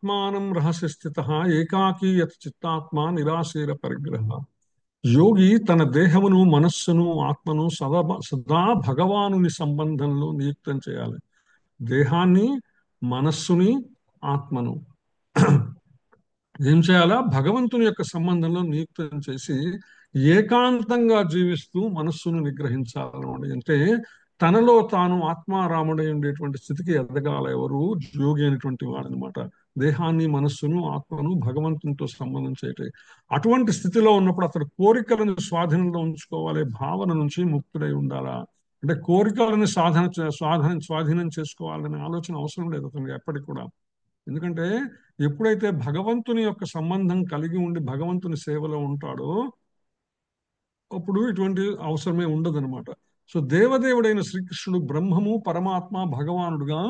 ఆత్మానం రహస్య స్థిత ఏకాకీ యత్ చిత్తాత్మా నిరాశీర పరిగ్రహ. యోగి తన దేహమును మనస్సును ఆత్మను సదా భగవానుని సంబంధంలో నియుక్తం చేయాలి. దేహాన్ని, మనస్సుని, ఆత్మను ఏం చేయాలా? భగవంతుని యొక్క సంబంధంలో నియుక్తం చేసి ఏకాంతంగా జీవిస్తూ మనస్సును నిగ్రహించాలన్నమాట. అంటే తనలో తాను ఆత్మారాముడై ఉండేటువంటి స్థితికి ఎదగాల ఎవరు? యోగి అనేటువంటి వాడనమాట. దేహాన్ని, మనస్సును, ఆత్మను భగవంతునితో సంబంధం చేయటం. అటువంటి స్థితిలో ఉన్నప్పుడు అతడు కోరికలను స్వాధీనంలో ఉంచుకోవాలి, భావన నుంచి ముక్తుడై ఉండాలా. అంటే కోరికలను స్వాధీనం చేసుకోవాలనే ఆలోచన అవసరం లేదు అతనికి ఎప్పటికి కూడా. ఎందుకంటే ఎప్పుడైతే భగవంతుని యొక్క సంబంధం కలిగి ఉండి భగవంతుని సేవలో ఉంటాడో అప్పుడు ఇటువంటి అవసరమే ఉండదన్నమాట. సో దేవదేవుడైన శ్రీకృష్ణుడు బ్రహ్మము, పరమాత్మ, భగవానుడుగా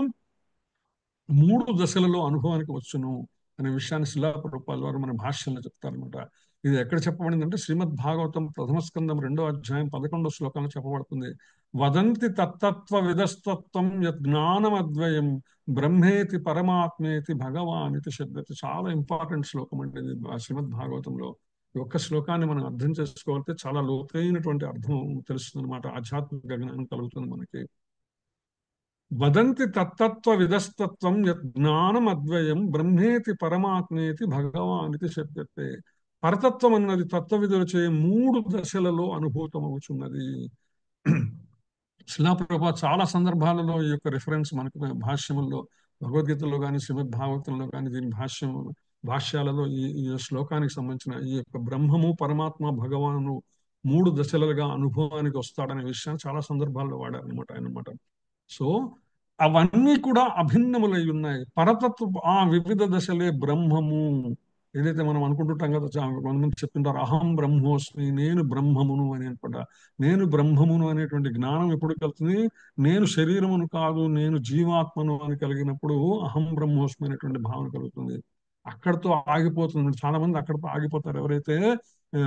మూడు దశలలో అనుభవానికి వచ్చును అనే విషయాన్ని శిలా ప్రభుపాదుల వారు మన భాష్యంలో చెప్తారనమాట. ఇది ఎక్కడ చెప్పబడిందంటే శ్రీమద్ భాగవతం ప్రథమ స్కందం 2వ అధ్యాయం 11వ శ్లోకంలో చెప్పబడుతుంది. వదంతి తత్తత్వ విదస్తత్వం యజ్ఞానమద్వయం బ్రహ్మేతి పరమాత్మేతి భగవానితి శబ్దతి. చాలా ఇంపార్టెంట్ శ్లోకం అంటే ఇది శ్రీమద్ భాగవతంలో. ఈ ఒక్క శ్లోకాన్ని మనం అర్థం చేసుకోవాలంటే చాలా లోతైనటువంటి అర్థం తెలుస్తుంది అనమాట. ఆధ్యాత్మిక జ్ఞానం కలుగుతుంది మనకి. వదంతి తత్తత్వ విదస్తత్వం యజ్ఞానం అద్వయం బ్రహ్మేతి పరమాత్మేతి భగవానితి శబ్దతే. పరతత్వం అన్నది తత్వవిధులు చే మూడు దశలలో అనుభూతమవుతున్నది. శిలాప్రభా చాలా సందర్భాలలో ఈ యొక్క రిఫరెన్స్ మనకు భాష్యముల్లో, భగవద్గీతలో కానీ శ్రీమద్ భాగవతంలో కానీ దీని భాష్యాలలో ఈ శ్లోకానికి సంబంధించిన ఈ యొక్క బ్రహ్మము, పరమాత్మ, భగవాను మూడు దశలుగా అనుభవానికి వస్తాడనే విషయాన్ని చాలా సందర్భాల్లో వాడారనమాట ఆయన. సో అవన్నీ కూడా అభిన్నములై ఉన్నాయి. పరతత్వ ఆ వివిధ దశలే బ్రహ్మము. ఏదైతే మనం అనుకుంటుంటాం కదా, కొంతమంది చెప్తుంటారు అహం బ్రహ్మోస్మి, నేను బ్రహ్మమును అని అనుకుంట. నేను బ్రహ్మమును అనేటువంటి జ్ఞానం ఎప్పుడు కలుగుతుంది? నేను శరీరమును కాదు, నేను జీవాత్మను అని కలిగినప్పుడు అహం బ్రహ్మోస్మి అనేటువంటి భావన కలుగుతుంది. అక్కడితో ఆగిపోతుంది. చాలా మంది అక్కడితో ఆగిపోతారు. ఎవరైతే ఆ,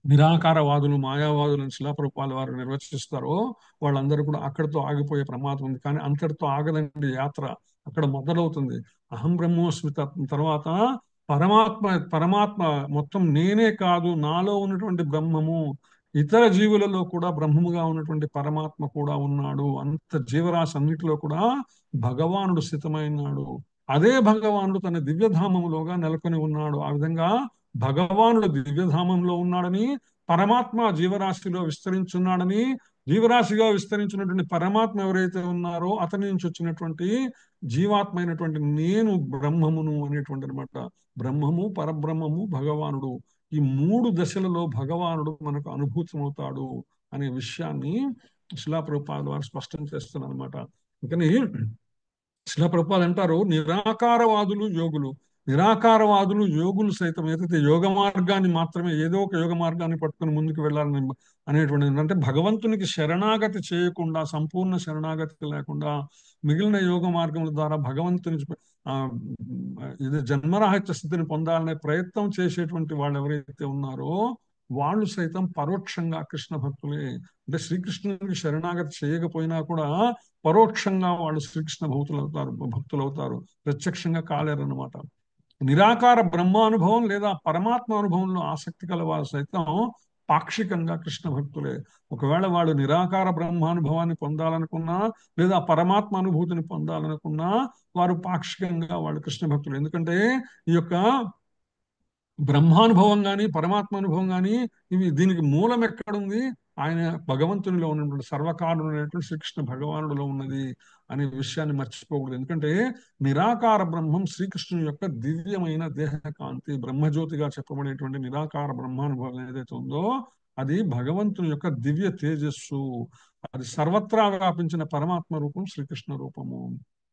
నిరాకారవాదులు, మాయావాదులను శిలాప్రభుపాల వారు నిర్వచిస్తారో వాళ్ళందరూ కూడా అక్కడితో ఆగిపోయే ప్రమాదం ఉంది. కానీ అంతటితో ఆగదండి యాత్ర. అక్కడ మొదలవుతుంది. అహం బ్రహ్మోస్మి తర్వాత పరమాత్మ. పరమాత్మ మొత్తం నేనే కాదు, నాలో ఉన్నటువంటి బ్రహ్మము, ఇతర జీవులలో కూడా బ్రహ్మముగా ఉన్నటువంటి పరమాత్మ కూడా ఉన్నాడు. అంత జీవరాశి అన్నిటిలో కూడా భగవానుడు స్థితమైనాడు. అదే భగవానుడు తన దివ్యధామములోగా నెలకొని ఉన్నాడు. ఆ విధంగా భగవానుడు దివ్యధామంలో ఉన్నాడని, పరమాత్మ జీవరాశిలో విస్తరించున్నాడని, జీవరాశిగా విస్తరించినటువంటి పరమాత్మ ఎవరైతే ఉన్నారో అతని నుంచి వచ్చినటువంటి జీవాత్మ అయినటువంటి నేను బ్రహ్మమును అనేటువంటి అనమాట. బ్రహ్మము, పరబ్రహ్మము, భగవానుడు, ఈ మూడు దశలలో భగవానుడు మనకు అనుభూతమవుతాడు అనే విషయాన్ని శిలాప్రభుపాదుల వారు స్పష్టం చేస్తున్నారు అనమాట. అందుకని శిలాప్రభుపాదులు అంటారు నిరాకారవాదులు యోగులు. నిరాకారవాదులు యోగులు సైతం ఏదైతే యోగ మార్గాన్ని మాత్రమే, ఏదో ఒక యోగ మార్గాన్ని పట్టుకుని ముందుకు వెళ్ళాలని అనేటువంటిది, అంటే భగవంతునికి శరణాగతి చేయకుండా, సంపూర్ణ శరణాగతి లేకుండా మిగిలిన యోగ మార్గముల ద్వారా భగవంతుని ఆ ఇది జన్మరాహిత్య స్థితిని పొందాలనే ప్రయత్నం చేసేటువంటి వాళ్ళు ఎవరైతే ఉన్నారో వాళ్ళు సైతం పరోక్షంగా కృష్ణ భక్తులే. అంటే శ్రీకృష్ణునికి శరణాగతి చేయకపోయినా కూడా పరోక్షంగా వాళ్ళు శ్రీకృష్ణ భక్తులు అవుతారు. ప్రత్యక్షంగా కాలేరన్నమాట. నిరాకార బ్రహ్మానుభవం లేదా పరమాత్మ అనుభవంలో ఆసక్తి కల వారు సైతం పాక్షికంగా కృష్ణ భక్తులే. ఒకవేళ వాడు నిరాకార బ్రహ్మానుభవాన్ని పొందాలనుకున్నా లేదా పరమాత్మ అనుభూతిని పొందాలనుకున్నా వారు పాక్షికంగా వాళ్ళు కృష్ణ భక్తులు. ఎందుకంటే ఈ యొక్క బ్రహ్మానుభవం కానీ పరమాత్మ అనుభవం కానీ దీనికి మూలం ఎక్కడుంది? ఆయన భగవంతునిలో ఉన్నటువంటి సర్వకారుడైనటువంటి శ్రీకృష్ణ భగవానుడిలో ఉన్నది అనే విషయాన్ని మర్చిపోకూడదు. ఎందుకంటే నిరాకార బ్రహ్మం శ్రీకృష్ణుని యొక్క దివ్యమైన దేహకాంతి, బ్రహ్మజ్యోతిగా చెప్పబడేటువంటి నిరాకార బ్రహ్మానుభవం ఏదైతే ఉందో అది భగవంతుని యొక్క దివ్య తేజస్సు. అది సర్వత్రా వ్యాపించిన పరమాత్మ రూపం శ్రీకృష్ణ రూపము.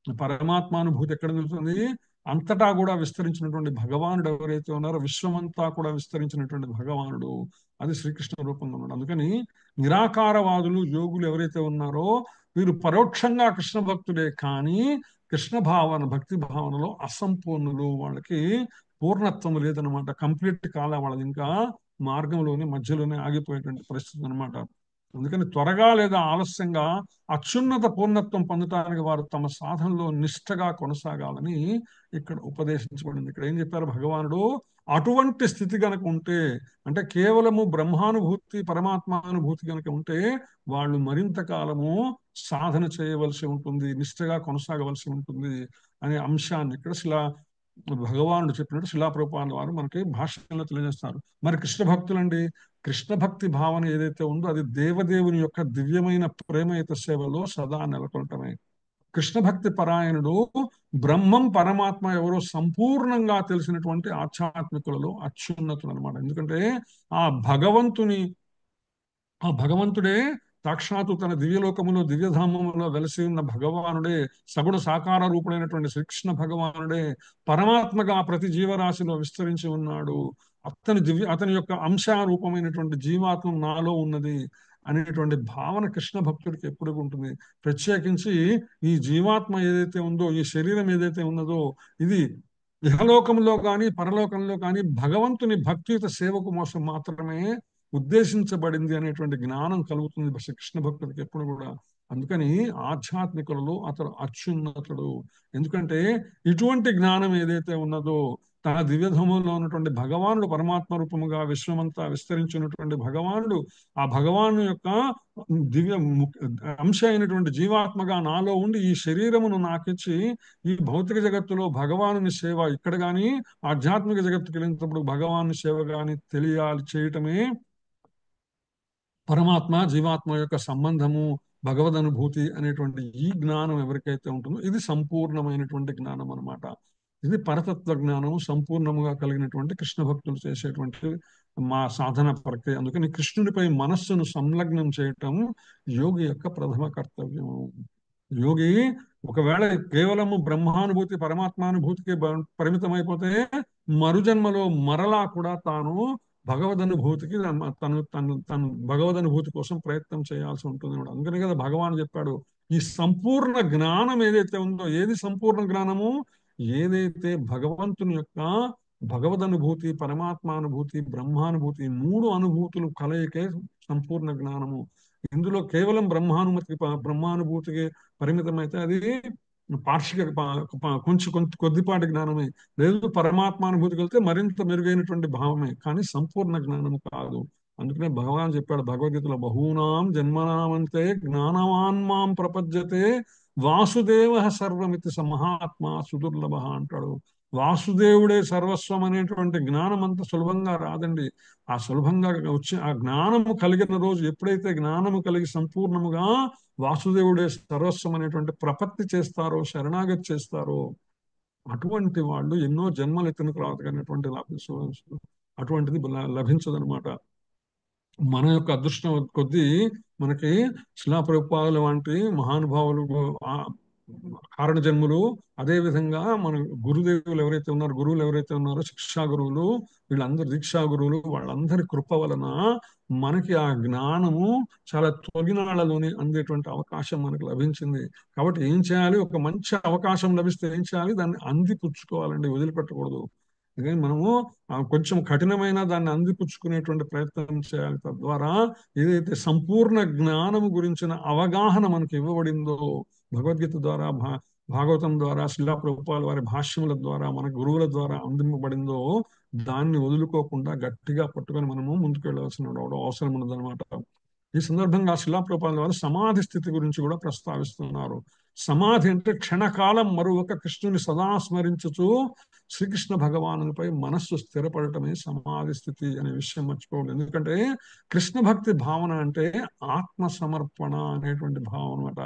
పరమాత్మానుభూతి ఎక్కడ నిలుస్తుంది? అంతటా కూడా విస్తరించినటువంటి భగవానుడు ఎవరైతే ఉన్నారో, విశ్వమంతా కూడా విస్తరించినటువంటి భగవానుడు, అది శ్రీకృష్ణ రూపంగా ఉన్నాడు. అందుకని నిరాకారవాదులు యోగులు ఎవరైతే ఉన్నారో వీరు పరోక్షంగా కృష్ణ భక్తులే, కానీ కృష్ణ భావన, భక్తి భావనలో అసంపూర్ణులు. వాళ్ళకి పూర్ణత్వం లేదనమాట. కంప్లీట్ కాలే వాళ్ళది, ఇంకా మార్గంలోనే మధ్యలోనే ఆగిపోయేటువంటి పరిస్థితి అనమాట. అందుకని త్వరగా లేదా ఆలస్యంగా అత్యున్నత పూర్ణత్వం పొందటానికి వారు తమ సాధనలో నిష్ఠగా కొనసాగాలని ఇక్కడ ఉపదేశించబడింది. ఇక్కడ ఏం చెప్పారు భగవానుడు? అటువంటి స్థితి గనక ఉంటే, అంటే కేవలము బ్రహ్మానుభూతి పరమాత్మానుభూతి గనక ఉంటే వాళ్ళు మరింత కాలము సాధన చేయవలసి ఉంటుంది, నిష్ఠగా కొనసాగవలసి ఉంటుంది అనే అంశాన్ని ఇక్కడ భగవానుడు చెప్పినట్టు శిలాప్రభుపాదుల వారు మనకి భాష్యంలో తెలియజేస్తారు. మరి కృష్ణ భక్తులండి, కృష్ణ భక్తి భావన ఏదైతే ఉందో అది దేవదేవుని యొక్క దివ్యమైన ప్రేమయుత సేవలో సదా నెలకొల్టమే. కృష్ణ భక్తి పరాయణుడు బ్రహ్మం పరమాత్మ ఎవరో సంపూర్ణంగా తెలిసినటువంటి ఆధ్యాత్మికులలో అత్యున్నతుడు అనమాట. ఎందుకంటే ఆ భగవంతుని ఆ భగవంతుడే సాక్షాత్తు తన దివ్యలోకములో దివ్యధామములో వెలసి ఉన్న భగవానుడే, సగుణ సాకార రూపుడైనటువంటి శ్రీకృష్ణ భగవానుడే పరమాత్మగా ప్రతి జీవరాశిలో విస్తరించి ఉన్నాడు. అతని యొక్క అంశారూపమైనటువంటి జీవాత్మ నాలో ఉన్నది అనేటువంటి భావన కృష్ణ భక్తుడికి ఎప్పుడు ఉంటుంది. ప్రత్యేకించి ఈ జీవాత్మ ఏదైతే ఉందో, ఈ శరీరం ఏదైతే ఉన్నదో, ఇది ఇహలోకంలో కానీ పరలోకంలో కానీ భగవంతుని భక్తియుత సేవకు కోసం మాత్రమే ఉద్దేశించబడింది అనేటువంటి జ్ఞానం కలుగుతుంది శ్రీకృష్ణ భక్తుడికి ఎప్పుడు కూడా. అందుకని ఆధ్యాత్మికులలో అతడు అత్యున్నతుడు. ఎందుకంటే ఇటువంటి జ్ఞానం ఏదైతే ఉన్నదో, తన దివ్యధములో ఉన్నటువంటి భగవానుడు పరమాత్మ రూపముగా విశ్వమంతా విస్తరించినటువంటి భగవానుడు, ఆ భగవాను యొక్క దివ్య అంశ అయినటువంటి జీవాత్మగా నాలో ఉండి ఈ శరీరమును నాకిచ్చి ఈ భౌతిక జగత్తులో భగవానుని సేవ ఇక్కడ గాని ఆధ్యాత్మిక జగత్తుకి వెళ్ళినప్పుడు భగవాను సేవ గాని తెలియాలి చేయటమే పరమాత్మ జీవాత్మ యొక్క సంబంధము, భగవద్ అనుభూతి అనేటువంటి ఈ జ్ఞానం ఎవరికైతే ఉంటుందో ఇది సంపూర్ణమైనటువంటి జ్ఞానం అనమాట. ఇది పరతత్వ జ్ఞానము సంపూర్ణముగా కలిగినటువంటి కృష్ణ భక్తులు చేసేటువంటి మా సాధన ప్రక్రియ. అందుకని కృష్ణుడిపై మనస్సును సంలగ్నం చేయటం యోగి యొక్క ప్రథమ కర్తవ్యము. యోగి ఒకవేళ కేవలము బ్రహ్మానుభూతి పరమాత్మానుభూతికి పరిమితమైపోతే మరుజన్మలో మరలా కూడా తాను భగవదనుభూతికి తను భగవదనుభూతి కోసం ప్రయత్నం చేయాల్సి ఉంటుంది. అందుకని కదా భగవాన్ చెప్పాడు, ఈ సంపూర్ణ జ్ఞానం ఏదైతే ఉందో, ఏది సంపూర్ణ జ్ఞానము? ఏదైతే భగవంతుని యొక్క భగవదనుభూతి పరమాత్మానుభూతి బ్రహ్మానుభూతి మూడు అనుభూతులు కలయికే సంపూర్ణ జ్ఞానము. ఇందులో కేవలం బ్రహ్మానుభూతికి పరిమితమైతే అది పార్షిక కొంచెం కొద్దిపాటి జ్ఞానమే. లేదు పరమాత్మానుభూతికి వెళ్తే మరింత మెరుగైనటువంటి భావమే, కానీ సంపూర్ణ జ్ఞానము కాదు. అందుకనే భగవాన్ చెప్పాడు భగవద్గీతలో, బహూనాం జన్మనామంతే జ్ఞానవాన్ ప్రపద్యతే వాసుదేవ సర్వమితి స మహాత్మా సుదుర్లభ అంటాడు. వాసుదేవుడే సర్వస్వం అనేటువంటి జ్ఞానం అంత సులభంగా రాదండి. ఆ సులభంగా వచ్చి ఆ జ్ఞానము కలిగిన రోజు, ఎప్పుడైతే జ్ఞానము కలిగి సంపూర్ణముగా వాసుదేవుడే సర్వస్వం అనేటువంటి ప్రపత్తి చేస్తారో, శరణాగతి చేస్తారో, అటువంటి వాళ్ళు ఎన్నో జన్మలు ఎత్తిన తర్వాత అనేటువంటి అటువంటిది లభించదనమాట. మన యొక్క అదృష్టం కొద్దీ మనకి శిలాప్రభుపాదుల వంటి మహానుభావులు కారణ జన్ములు, అదే విధంగా మన గురువులు ఎవరైతే ఉన్నారో శిక్షా గురువులు, వీళ్ళందరూ దీక్షా గురువులు, వాళ్ళందరి కృప వలన మనకి ఆ జ్ఞానము చాలా తొలినాళ్లలోనే అందేటువంటి అవకాశం మనకు లభించింది. కాబట్టి ఏం చేయాలి? ఒక మంచి అవకాశం లభిస్తే ఏం చేయాలి? దాన్ని అందిపుచ్చుకోవాలండి, వదిలిపెట్టకూడదు. అందుకని మనము కొంచెం కఠినమైన దాన్ని అందిపుచ్చుకునేటువంటి ప్రయత్నం చేయాలి. తద్వారా ఏదైతే సంపూర్ణ జ్ఞానము గురించిన అవగాహన మనకి ఇవ్వబడిందో భగవద్గీత ద్వారా, భాగవతం ద్వారా, శిలా ప్రభుపాల వారి భాష్యముల ద్వారా, మన గురువుల ద్వారా అందింపబడిందో దాన్ని వదులుకోకుండా గట్టిగా పట్టుకొని మనము ముందుకు వెళ్ళవలసిన అవసరం ఉన్నదనమాట. ఈ సందర్భంగా శిలా ప్రభుపాల వారు సమాధి స్థితి గురించి కూడా ప్రస్తావిస్తున్నారు. సమాధి అంటే క్షణకాలం మరొక కృష్ణుని సదా స్మరించుచు శ్రీకృష్ణ భగవానునిపై మనస్సు స్థిరపడటమే సమాధి స్థితి అనే విషయం మర్చిపోవాలి. ఎందుకంటే కృష్ణ భక్తి భావన అంటే ఆత్మ సమర్పణ అనేటువంటి భావన అనమాట.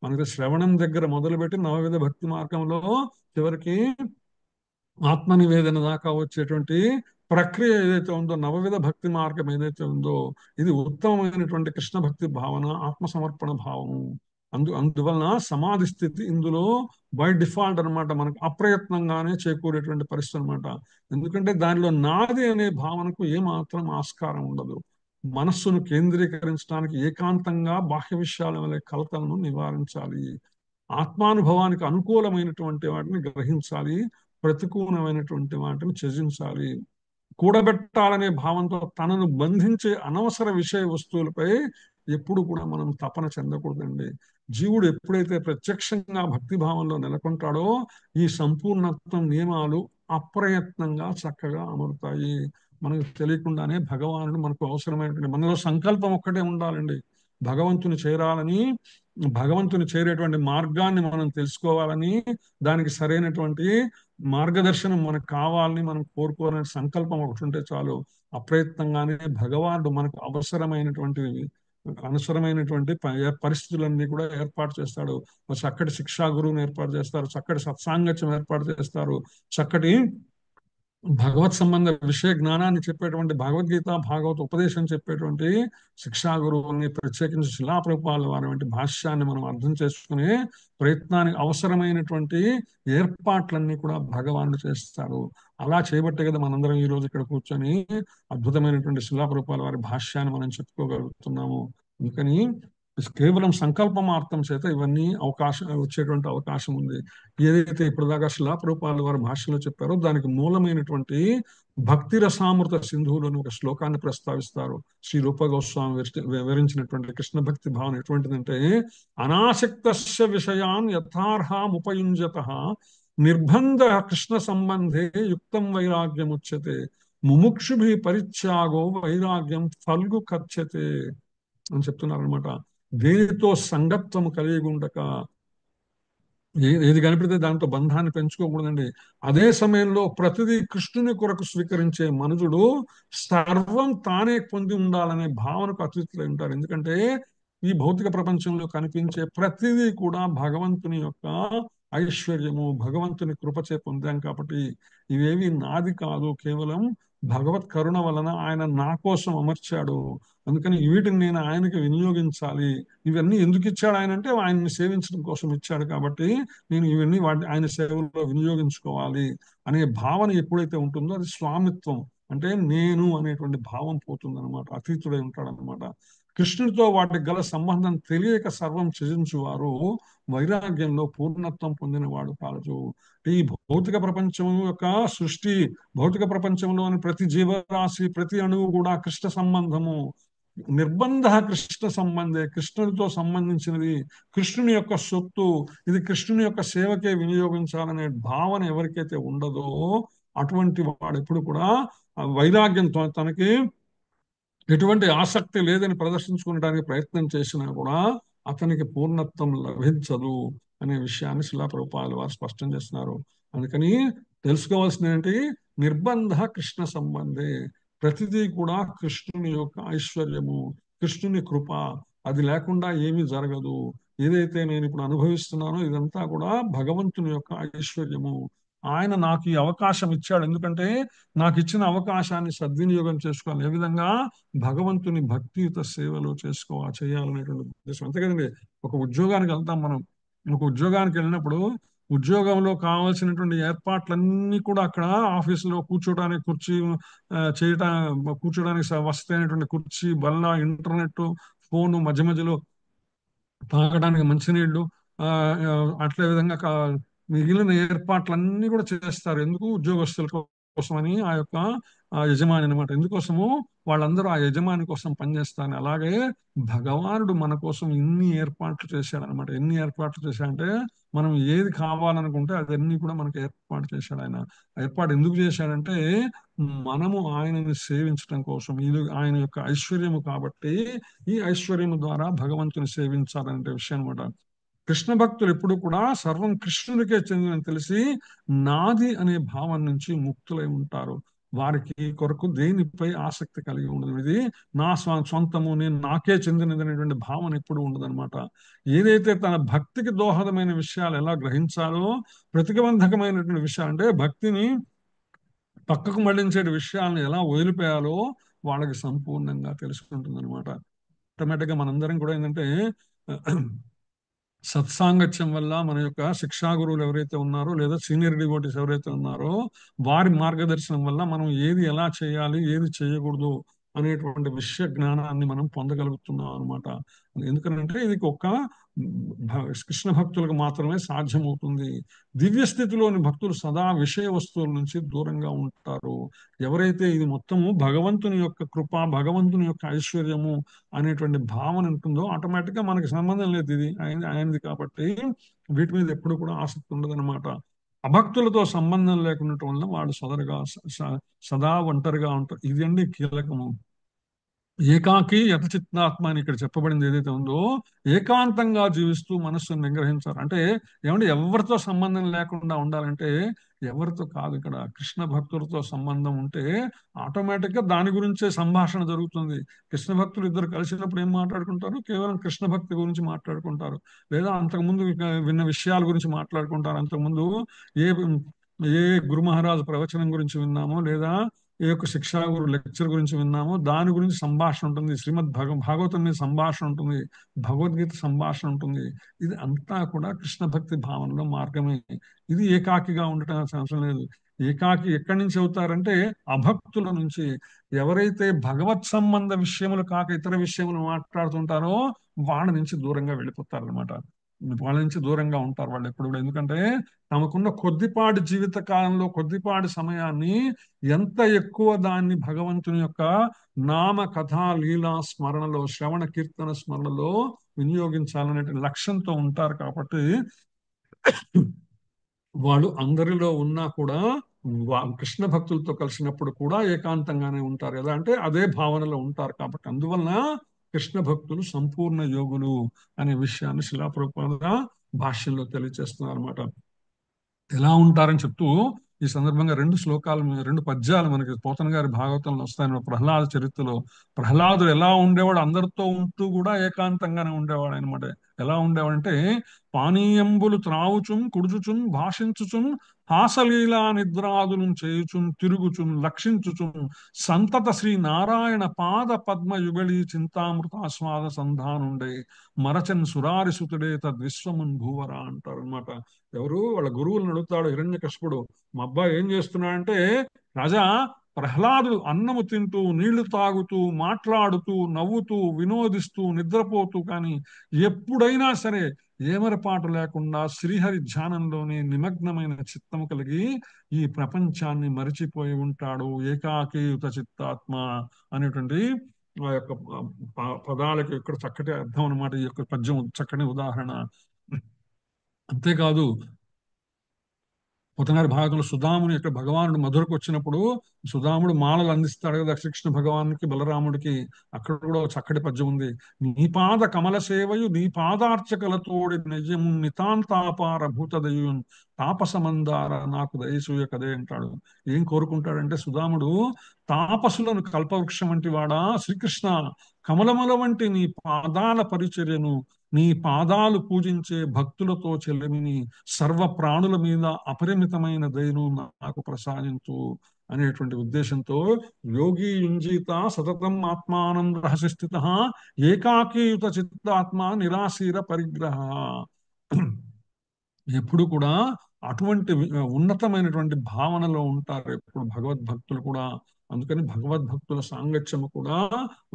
మనకి శ్రవణం దగ్గర మొదలుపెట్టి నవవిధ భక్తి మార్గంలో చివరికి ఆత్మ నివేదన దాకా వచ్చేటువంటి ప్రక్రియ ఏదైతే ఉందో, నవవిధ భక్తి మార్గం ఏదైతే ఉందో, ఇది ఉత్తమమైనటువంటి కృష్ణ భక్తి భావన, ఆత్మ సమర్పణ భావము. అందువలన సమాధి స్థితి ఇందులో బై డిఫాల్ట్ అనమాట, మనకు అప్రయత్నంగానే చేకూరేటువంటి పరిస్థితి అనమాట. ఎందుకంటే దానిలో నాది అనే భావనకు ఏమాత్రం ఆస్కారం ఉండదు. మనస్సును కేంద్రీకరించడానికి ఏకాంతంగా బాహ్య విషయాల వల్ల కలతలను నివారించాలి. ఆత్మానుభవానికి అనుకూలమైనటువంటి వాటిని గ్రహించాలి, ప్రతికూలమైనటువంటి వాటిని త్యజించాలి. కూడబెట్టాలనే భావంతో తనను బంధించే అనవసర విషయ వస్తువులపై ఎప్పుడు కూడా మనం తపన చెందకూడదండి. జీవుడు ఎప్పుడైతే ప్రత్యక్షంగా భక్తి భావంలో నెలకొంటాడో ఈ సంపూర్ణత్వం నియమాలు అప్రయత్నంగా చక్కగా అమరుతాయి. మనకు తెలియకుండానే భగవానుడు మనకు అవసరమైనటువంటి, మనలో సంకల్పం ఒక్కటే ఉండాలండి. భగవంతుని చేరాలని, భగవంతుని చేరేటువంటి మార్గాన్ని మనం తెలుసుకోవాలని, దానికి సరైనటువంటి మార్గదర్శనం మనకు కావాలని మనం కోరుకోవాలనే సంకల్పం ఒకటి ఉంటే చాలు. అప్రయత్నంగానే భగవానుడు మనకు అవసరమైనటువంటి పరిస్థితులన్నీ కూడా ఏర్పాటు చేస్తాడు. ఒక చక్కటి శిక్షా గురువుని ఏర్పాటు చేస్తారు, చక్కటి సత్సాంగత్యం ఏర్పాటు చేస్తారు, చక్కటి భగవత్ సంబంధ విషయ జ్ఞానాన్ని చెప్పేటువంటి భగవద్గీత భాగవత ఉపదేశం చెప్పేటువంటి శిక్షా గురువుల్ని, ప్రత్యేకించి శిలా ప్రభుపాదుల వారి వంటి భాష్యాన్ని మనం అర్థం చేసుకునే ప్రయత్నానికి అవసరమైనటువంటి ఏర్పాట్లన్నీ కూడా భగవానుడు చేస్తారు. అలా చేయబట్టే కదా మనందరం ఈ రోజు ఇక్కడ కూర్చొని అద్భుతమైనటువంటి శిలా ప్రభుపాదుల వారి భాష్యాన్ని మనం చెప్పుకోగలుగుతున్నాము. అందుకని కేవలం సంకల్ప మార్తం చేత ఇవన్నీ వచ్చేటువంటి అవకాశం ఉంది. ఏదైతే ఇప్పటిదాకా శిలా ప్రభుపాదుల వారి భాషలో చెప్పారో దానికి మూలమైనటువంటి భక్తి రసామృత సింధువులోని ఒక శ్లోకాన్ని ప్రస్తావిస్తారు. శ్రీ రూప గోస్వామి వివరించినటువంటి కృష్ణ భక్తి భావన ఎటువంటిదంటే, అనాసక్తస్య విషయాన్ యథార్హముపయుంజత నిర్బంధ కృష్ణ సంబంధే యుక్తం వైరాగ్యముచ్యతే ముముక్షుభి పరిత్యాగో వైరాగ్యం ఫల్గు కర్చతే అని చెప్తున్నారు అనమాట. దేనితో సంగత్వము కలిగి ఉండక, ఏది కనిపిస్తే దాంతో బంధాన్ని పెంచుకోకూడదండి. అదే సమయంలో ప్రతిదీ కృష్ణుని కొరకు స్వీకరించే మనుషుడు సర్వం తానే పొంది ఉండాలనే భావనకు అతీతులై ఉంటారు. ఎందుకంటే ఈ భౌతిక ప్రపంచంలో కనిపించే ప్రతిదీ కూడా భగవంతుని యొక్క ఐశ్వర్యము, భగవంతుని కృపచే పొందాం కాబట్టి ఇవేవి నాది కాదు, కేవలం భగవత్ కరుణ వలన ఆయన నా కోసం అమర్చాడు. అందుకని వీటిని నేను ఆయనకి వినియోగించాలి. ఇవన్నీ ఎందుకు ఇచ్చాడు ఆయన అంటే, ఆయన్ని సేవించడం కోసం ఇచ్చాడు కాబట్టి నేను ఇవన్నీ ఆయన సేవలో వినియోగించుకోవాలి అనే భావన ఎప్పుడైతే ఉంటుందో అది స్వామిత్వం, అంటే నేను అనేటువంటి భావం పోతుందన్నమాట. అతీతుడై ఉంటాడనమాట. కృష్ణుడితో వాటికి గల సంబంధం తెలియక సర్వం త్యజించువారు వైరాగ్యంలో పూర్ణత్వం పొందినవాడు కాదు. ఈ భౌతిక ప్రపంచం యొక్క సృష్టి, భౌతిక ప్రపంచంలోని ప్రతి జీవరాశి, ప్రతి అణువు కూడా కృష్ణ సంబంధము, నిర్బంధ కృష్ణ సంబంధే, కృష్ణుడితో సంబంధించినది, కృష్ణుని యొక్క సొత్తు, ఇది కృష్ణుని యొక్క సేవకే వినియోగించాలనే భావన ఎవరికైతే ఉండదో అటువంటి వాడు ఎప్పుడు కూడా వైరాగ్యంతో, తనకి ఎటువంటి ఆసక్తి లేదని ప్రదర్శించుకోవడానికి ప్రయత్నం చేసినా కూడా అతనికి పూర్ణత్వం లభించదు అనే విషయాన్ని శిలా ప్రభుపాదుల వారు స్పష్టం చేస్తున్నారు. అందుకని తెలుసుకోవాల్సింది ఏంటి, నిర్బంధ కృష్ణ సంబంధే, ప్రతిదీ కూడా కృష్ణుని యొక్క ఐశ్వర్యము, కృష్ణుని కృప, అది లేకుండా ఏమీ జరగదు. ఏదైతే నేను ఇప్పుడు అనుభవిస్తున్నానో ఇదంతా కూడా భగవంతుని యొక్క ఐశ్వర్యము. ఆయన నాకు ఈ అవకాశం ఇచ్చాడు, ఎందుకంటే నాకు ఇచ్చిన అవకాశాన్ని సద్వినియోగం చేసుకోవాలి. ఏ విధంగా భగవంతుని భక్తియుత సేవలు చేయాలనేటువంటి ఉద్దేశం. అంతే కదండి. ఒక ఉద్యోగానికి వెళ్తాం మనం. ఒక ఉద్యోగానికి వెళ్ళినప్పుడు ఉద్యోగంలో కావాల్సినటువంటి ఏర్పాట్లన్నీ కూడా అక్కడ ఆఫీసులో కూర్చోడానికి కుర్చీ, కూర్చోడానికి వసతి కుర్చీ, బల్ల, ఇంటర్నెట్, ఫోను, మధ్య మధ్యలో తాగడానికి మంచినీళ్లు, ఆ అట్లే విధంగా మిగిలిన ఏర్పాట్లన్నీ కూడా చేస్తారు. ఎందుకు? ఉద్యోగస్తుల కోసమని. ఆ యొక్క యజమాని అనమాట. ఎందుకోసము? వాళ్ళందరూ ఆ యజమాని కోసం పనిచేస్తారు. అలాగే భగవానుడు మన కోసం ఇన్ని ఏర్పాట్లు చేశాడనమాట. ఎన్ని ఏర్పాట్లు చేశాడంటే, మనం ఏది కావాలనుకుంటే అదన్నీ కూడా మనకు ఏర్పాటు చేశాడు ఆయన. ఏర్పాటు ఎందుకు చేశాడంటే మనము ఆయనని సేవించడం కోసం. ఇది ఆయన యొక్క ఐశ్వర్యము కాబట్టి ఈ ఐశ్వర్యము ద్వారా భగవంతుని సేవించాలనే విషయం అనమాట. కృష్ణ భక్తులు ఎప్పుడు కూడా సర్వం కృష్ణుడికే చెందినని తెలిసి నాది అనే భావం నుంచి ముక్తులై ఉంటారు. వారికి కొరకు దేనిపై ఆసక్తి కలిగి ఉండదు. ఇది నా సొంతము, నేను నాకే చెందినది అనేటువంటి భావన ఎప్పుడు ఉండదన్నమాట. ఏదైతే తన భక్తికి దోహదమైన విషయాలు ఎలా గ్రహించాలో, ప్రతిబంధకమైనటువంటి విషయాలు అంటే భక్తిని పక్కకు మళ్లించే విషయాలను ఎలా వదిలిపోయాలో వాళ్ళకి సంపూర్ణంగా తెలుసుకుంటుంది అనమాట. ఆటోమేటిక్గా మనందరం కూడా ఏంటంటే సత్సాంగత్యం వల్ల మన యొక్క శిక్షా గురువులు ఎవరైతే ఉన్నారో, లేదా సీనియర్ డివోటీస్ ఎవరైతే ఉన్నారో వారి మార్గదర్శనం వల్ల మనం ఏది ఎలా చేయాలి, ఏది చేయకూడదు అనేటువంటి విషయ జ్ఞానాన్ని మనం పొందగలుగుతున్నాం అనమాట. ఎందుకంటే ఇది ఒక కృష్ణ భక్తులకు మాత్రమే సాధ్యమవుతుంది. దివ్య స్థితిలోని భక్తులు సదా విషయ వస్తువుల నుంచి దూరంగా ఉంటారు. ఎవరైతే ఇది మొత్తము భగవంతుని యొక్క కృప, భగవంతుని యొక్క ఐశ్వర్యము అనేటువంటి భావన ఉంటుందో ఆటోమేటిక్ గా మనకి సంబంధం లేదు, ఇది ఆయనది కాబట్టి వీటి మీద ఎప్పుడు కూడా ఆసక్తి ఉండదన్నమాట. అభక్తులతో సంబంధం లేకుండా వల్ల వాడు సదా ఒంటరిగా ఉంటారు. ఇది అండి కీలకము. ఏకాకి యథచిత్తాత్మ అని ఇక్కడ చెప్పబడింది ఏదైతే ఉందో, ఏకాంతంగా జీవిస్తూ మనస్సును నిగ్రహించాలి అంటే ఏమంటే ఎవరితో సంబంధం లేకుండా ఉండాలంటే ఎవరితో కాదు, ఇక్కడ కృష్ణ భక్తులతో సంబంధం ఉంటే ఆటోమేటిక్ గా దాని గురించే సంభాషణ జరుగుతుంది. కృష్ణ భక్తులు ఇద్దరు కలిసినప్పుడు ఏం మాట్లాడుకుంటారు? కేవలం కృష్ణ భక్తి గురించి మాట్లాడుకుంటారు, లేదా అంతకుముందు విన్న విషయాల గురించి మాట్లాడుకుంటారు. అంతకుముందు ఏ ఏ గురు మహారాజు ప్రవచనం గురించి విన్నామో, లేదా ఏ యొక్క శిక్షా గురు లెక్చర్ గురించి విన్నామో దాని గురించి సంభాషణ ఉంటుంది. భాగవతం మీద సంభాషణ ఉంటుంది, భగవద్గీత సంభాషణ ఉంటుంది. ఇది అంతా కూడా కృష్ణ భక్తి భావనలో మార్గమే. ఇది ఏకాకిగా ఉండటం అవసరం లేదు. ఏకాకి ఎక్కడి నుంచి అవుతారంటే అభక్తుల నుంచి. ఎవరైతే భగవత్ సంబంధ విషయములు కాక ఇతర విషయములు మాట్లాడుతుంటారో వాళ్ళ నుంచి దూరంగా వెళ్ళిపోతారనమాట. వాళ్ళ నుంచి దూరంగా ఉంటారు వాళ్ళు ఎప్పుడు కూడా. ఎందుకంటే తమకున్న కొద్దిపాటి జీవిత కాలంలో కొద్దిపాటి సమయాన్ని ఎంత ఎక్కువ దాన్ని భగవంతుని యొక్క నామ కథా లీలా స్మరణలో, శ్రవణ కీర్తన స్మరణలో వినియోగించాలనే లక్ష్యంతో ఉంటారు. కాబట్టి వాళ్ళు అందరిలో ఉన్నా కూడా కృష్ణ భక్తులతో కలిసినప్పుడు కూడా ఏకాంతంగానే ఉంటారు. ఎలా అంటే అదే భావనలో ఉంటారు. కాబట్టి అందువలన కృష్ణ భక్తులు సంపూర్ణ యోగులు అనే విషయాన్ని శిలా ప్రభుపాద భాష్యంలో తెలియజేస్తున్నారు అనమాట. ఎలా ఉంటారని చెప్తూ ఈ సందర్భంగా రెండు పద్యాలు మనకి పోతన గారి భాగవతంలో వస్తాయి. ప్రహ్లాద చరిత్రలో ప్రహ్లాదుడు ఎలా ఉండేవాడు, అందరితో ఉంటూ కూడా ఏకాంతంగానే ఉండేవాడు అనమాట. ఎలా ఉండేవాడంటే పానీయంబులు త్రావుచుం కుడుచుచుం భాషించుచుం హాసలీలా నిద్రాదులు చేయుచుం తిరుగుచుం లక్షించుచుం సంతత శ్రీ నారాయణ పాద పద్మ యుగళి చింతామృతాస్వాద సంధానుండే మరచన్ సురారి సుతుడే తద్విశ్వమున్ భూవర అంటారు అనమాట. ఎవరు వాళ్ళ గురువులను అడుగుతాడు హిరణ్యకశిపుడు, మా అబ్బాయి ఏం చేస్తున్నాడంటే, రాజా ప్రహ్లాదుడు అన్నము తింటూ నీళ్లు తాగుతూ మాట్లాడుతూ నవ్వుతూ వినోదిస్తూ నిద్రపోతూ కానీ ఎప్పుడైనా సరే ఏమరపాటు లేకుండా శ్రీహరి ధ్యానంలోనే నిమగ్నమైన చిత్తము కలిగి ఈ ప్రపంచాన్ని మరిచిపోయి ఉంటాడు. ఏకాకీయుత చిత్తాత్మ అనేటువంటి ఆ యొక్క పదాలకు ఇక్కడ చక్కటి అర్థం అనమాట. ఈ యొక్క పద్యం చక్కటి ఉదాహరణ. అంతేకాదు పోతనారి భాగంలో సుధాముని యొక్క భగవానుడు మధురకు వచ్చినప్పుడు సుధాముడు మాలలు అందిస్తాడు కదా శ్రీకృష్ణ భగవానుడికి బలరాముడికి. అక్కడ కూడా ఒక చక్కటి పద్యం ఉంది. నీ పాద కమల సేవయు నీ పాదార్చకలతోడి నిజము నితాంతాపార భూతదయు తాపసమందార నాకు దయసూయ కదే అంటాడు. ఏం కోరుకుంటాడంటే సుధాముడు, తాపసులను కల్పవృక్షం వంటి వాడా శ్రీకృష్ణ, కమలముల వంటి నీ పాదాల పరిచర్యను, నీ పాదాలు పూజించే భక్తులతో చెల్లెమిని, సర్వ ప్రాణుల మీద అపరిమితమైన దయను నాకు ప్రసాదించు అనేటువంటి ఉద్దేశంతో యోగి యుంజీత సతతం ఆత్మానం రహసి స్థిత ఏకాకీయుత చిత్తాత్మ నిరాశీర పరిగ్రహ. ఎప్పుడు కూడా అటువంటి ఉన్నతమైనటువంటి భావనలో ఉంటారు ఎప్పుడు భగవద్భక్తులు కూడా. అందుకని భగవద్భక్తుల సాంగత్యము కూడా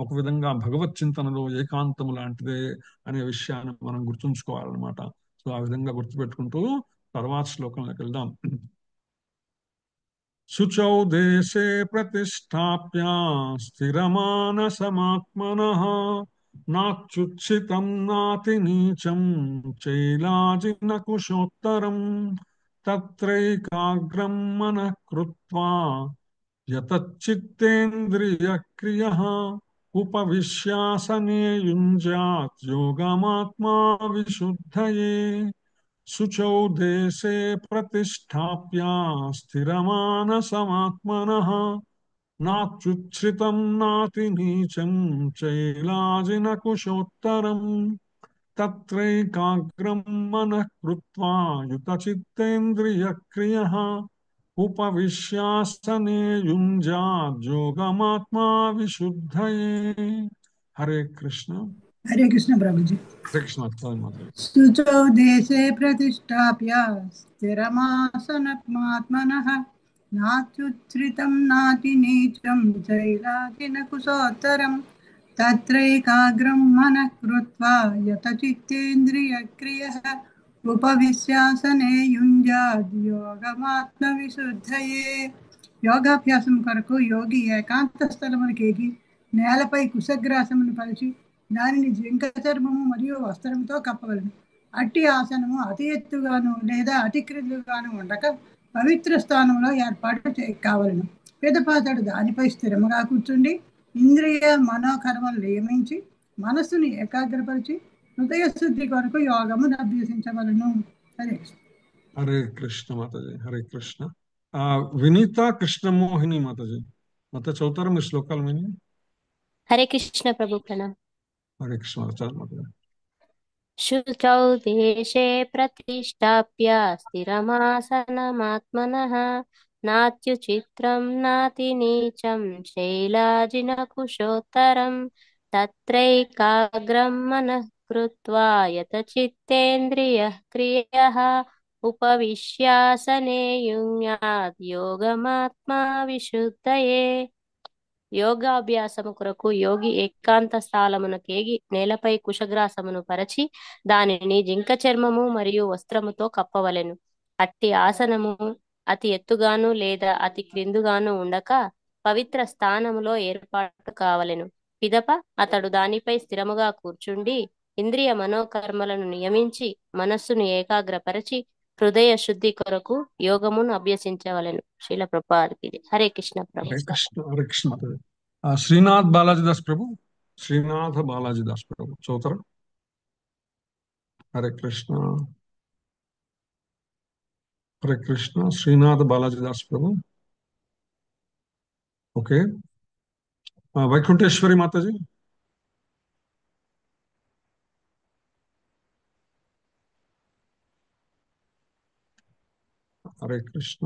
ఒక విధంగా భగవత్ చింతనలో ఏకాంతము లాంటిదే అనే విషయాన్ని మనం గుర్తుంచుకోవాలన్నమాట. సో ఆ విధంగా గుర్తుపెట్టుకుంటూ తర్వాత శ్లోకంలోకి వెళ్దాం. శుచౌ దేశే ప్రతిష్టాప్య స్థిరమానసమాత్మనః నాచ్యుత్సితం నాతి నీచం చైలాజిన కుశోత్తరం తత్రైకాగ్రం మనః కృత్వా యతచిత్తేంద్రియక్రియః ఉపవిశ్యాసనే యుంజాత్ యోగమాత్మా విశుద్ధయే. శుచౌ దేశే ప్రతిష్టాప్య స్థిరమానసమాత్మనః నాచ్యుచ్ఛ్రితం నాతి నీచం చైలాజిన కుశోత్తరం తత్రైకాగ్రం మనః కృత్వా యుతచిత్తేంద్రియక్రియః ఉపవిశ్యాసనే యుంజాత్ యోగమాత్మా విశుద్ధయే. హరే కృష్ణ. హరే కృష్ణ ప్రభుజీ. హరే కృష్ణ. శుచౌ దేశే ప్రతిష్టాప్య స్థిరమాసనమాత్మనః నాత్యుచ్ఛ్రితం నాతి నీచం చైలాజిన కుశోత్తరం తత్రైకాగ్రం మనః కృత్వా యతచిత్తేంద్రియక్రియః ఉపవిశ్యాసనే యుంజాద్ యోగమాత్మవిశుద్ధయే. యోగాభ్యాసం కొరకు యోగి ఏకాంత స్థలములకేగి నేలపై కుశగ్రాసమును పరిచి దానిని జింక చర్మము మరియు వస్త్రంతో కప్పవలను. అట్టి ఆసనము అతి ఎత్తుగాను లేదా అతి క్రిందుగాను ఉండక పవిత్ర స్థానంలో ఏర్పాటు కావలను. పిదపాతడు దానిపై స్థిరముగా కూర్చుండి ఇంద్రియ మనోకర్మలు నియమించి మనస్సును ఏకాగ్రపరిచి హృదయ శుద్ధి కొరకు యోగమును అభ్యసించవలను. హరే కృష్ణ. హరే కృష్ణ మాతాజీ. హరే కృష్ణ. వినీత కృష్ణమోహిని మాతాజీ, మాత చదువుతారా మీ శ్లోకాలు విని? హరే కృష్ణ ప్రభు ప్రణామ్. హరే కృష్ణ మాతాజీ. శుచౌ దేశే ప్రతిష్టాప్య స్థిరమాసనమాత్మనః నాత్యుచిత్రం నాతి నీచం శైలాజిన కుశోత్తరం తత్రైకాగ్రం మనః కృత్వా యతచిత్తేంద్రియః క్రియః ఉపవిశ్యాసనే యుంయాద్ యోగమాత్మా విశుద్ధయే. యోగాభ్యాసము కొరకు యోగి ఏకాంత స్థలమునకేగి నేలపై కుశగ్రాసమును పరచి దానిని జింక చర్మము మరియు వస్త్రముతో కప్పవలెను. అట్టి ఆసనము అతి ఎత్తుగాను లేదా అతి క్రిందుగాను ఉండక పవిత్ర స్థానములో ఏర్పాటు కావలెను. పిదప అతడు దానిపై స్థిరముగా కూర్చుండి ఇంద్రియ మనోకర్మలను నియమించి మనస్సును ఏకాగ్రపరచి హృదయ శుద్ధి కొరకు యోగమును అభ్యసించవలెను. శ్రీల ప్రభుపాదికి జై. హరే కృష్ణ ప్రభు. హరే కృష్ణ. హరే కృష్ణ మాతాజీ. శ్రీనాథ్ బాలాజీ దాస్ ప్రభు, శ్రీనాథ బాలాజీ దాస్ ప్రభు చదువుతారా? Hare Krishna. Hare Krishna. Srinatha Balaji Das Prabhu. Okay. Vaikunteshwari Mataji. Hare Krishna.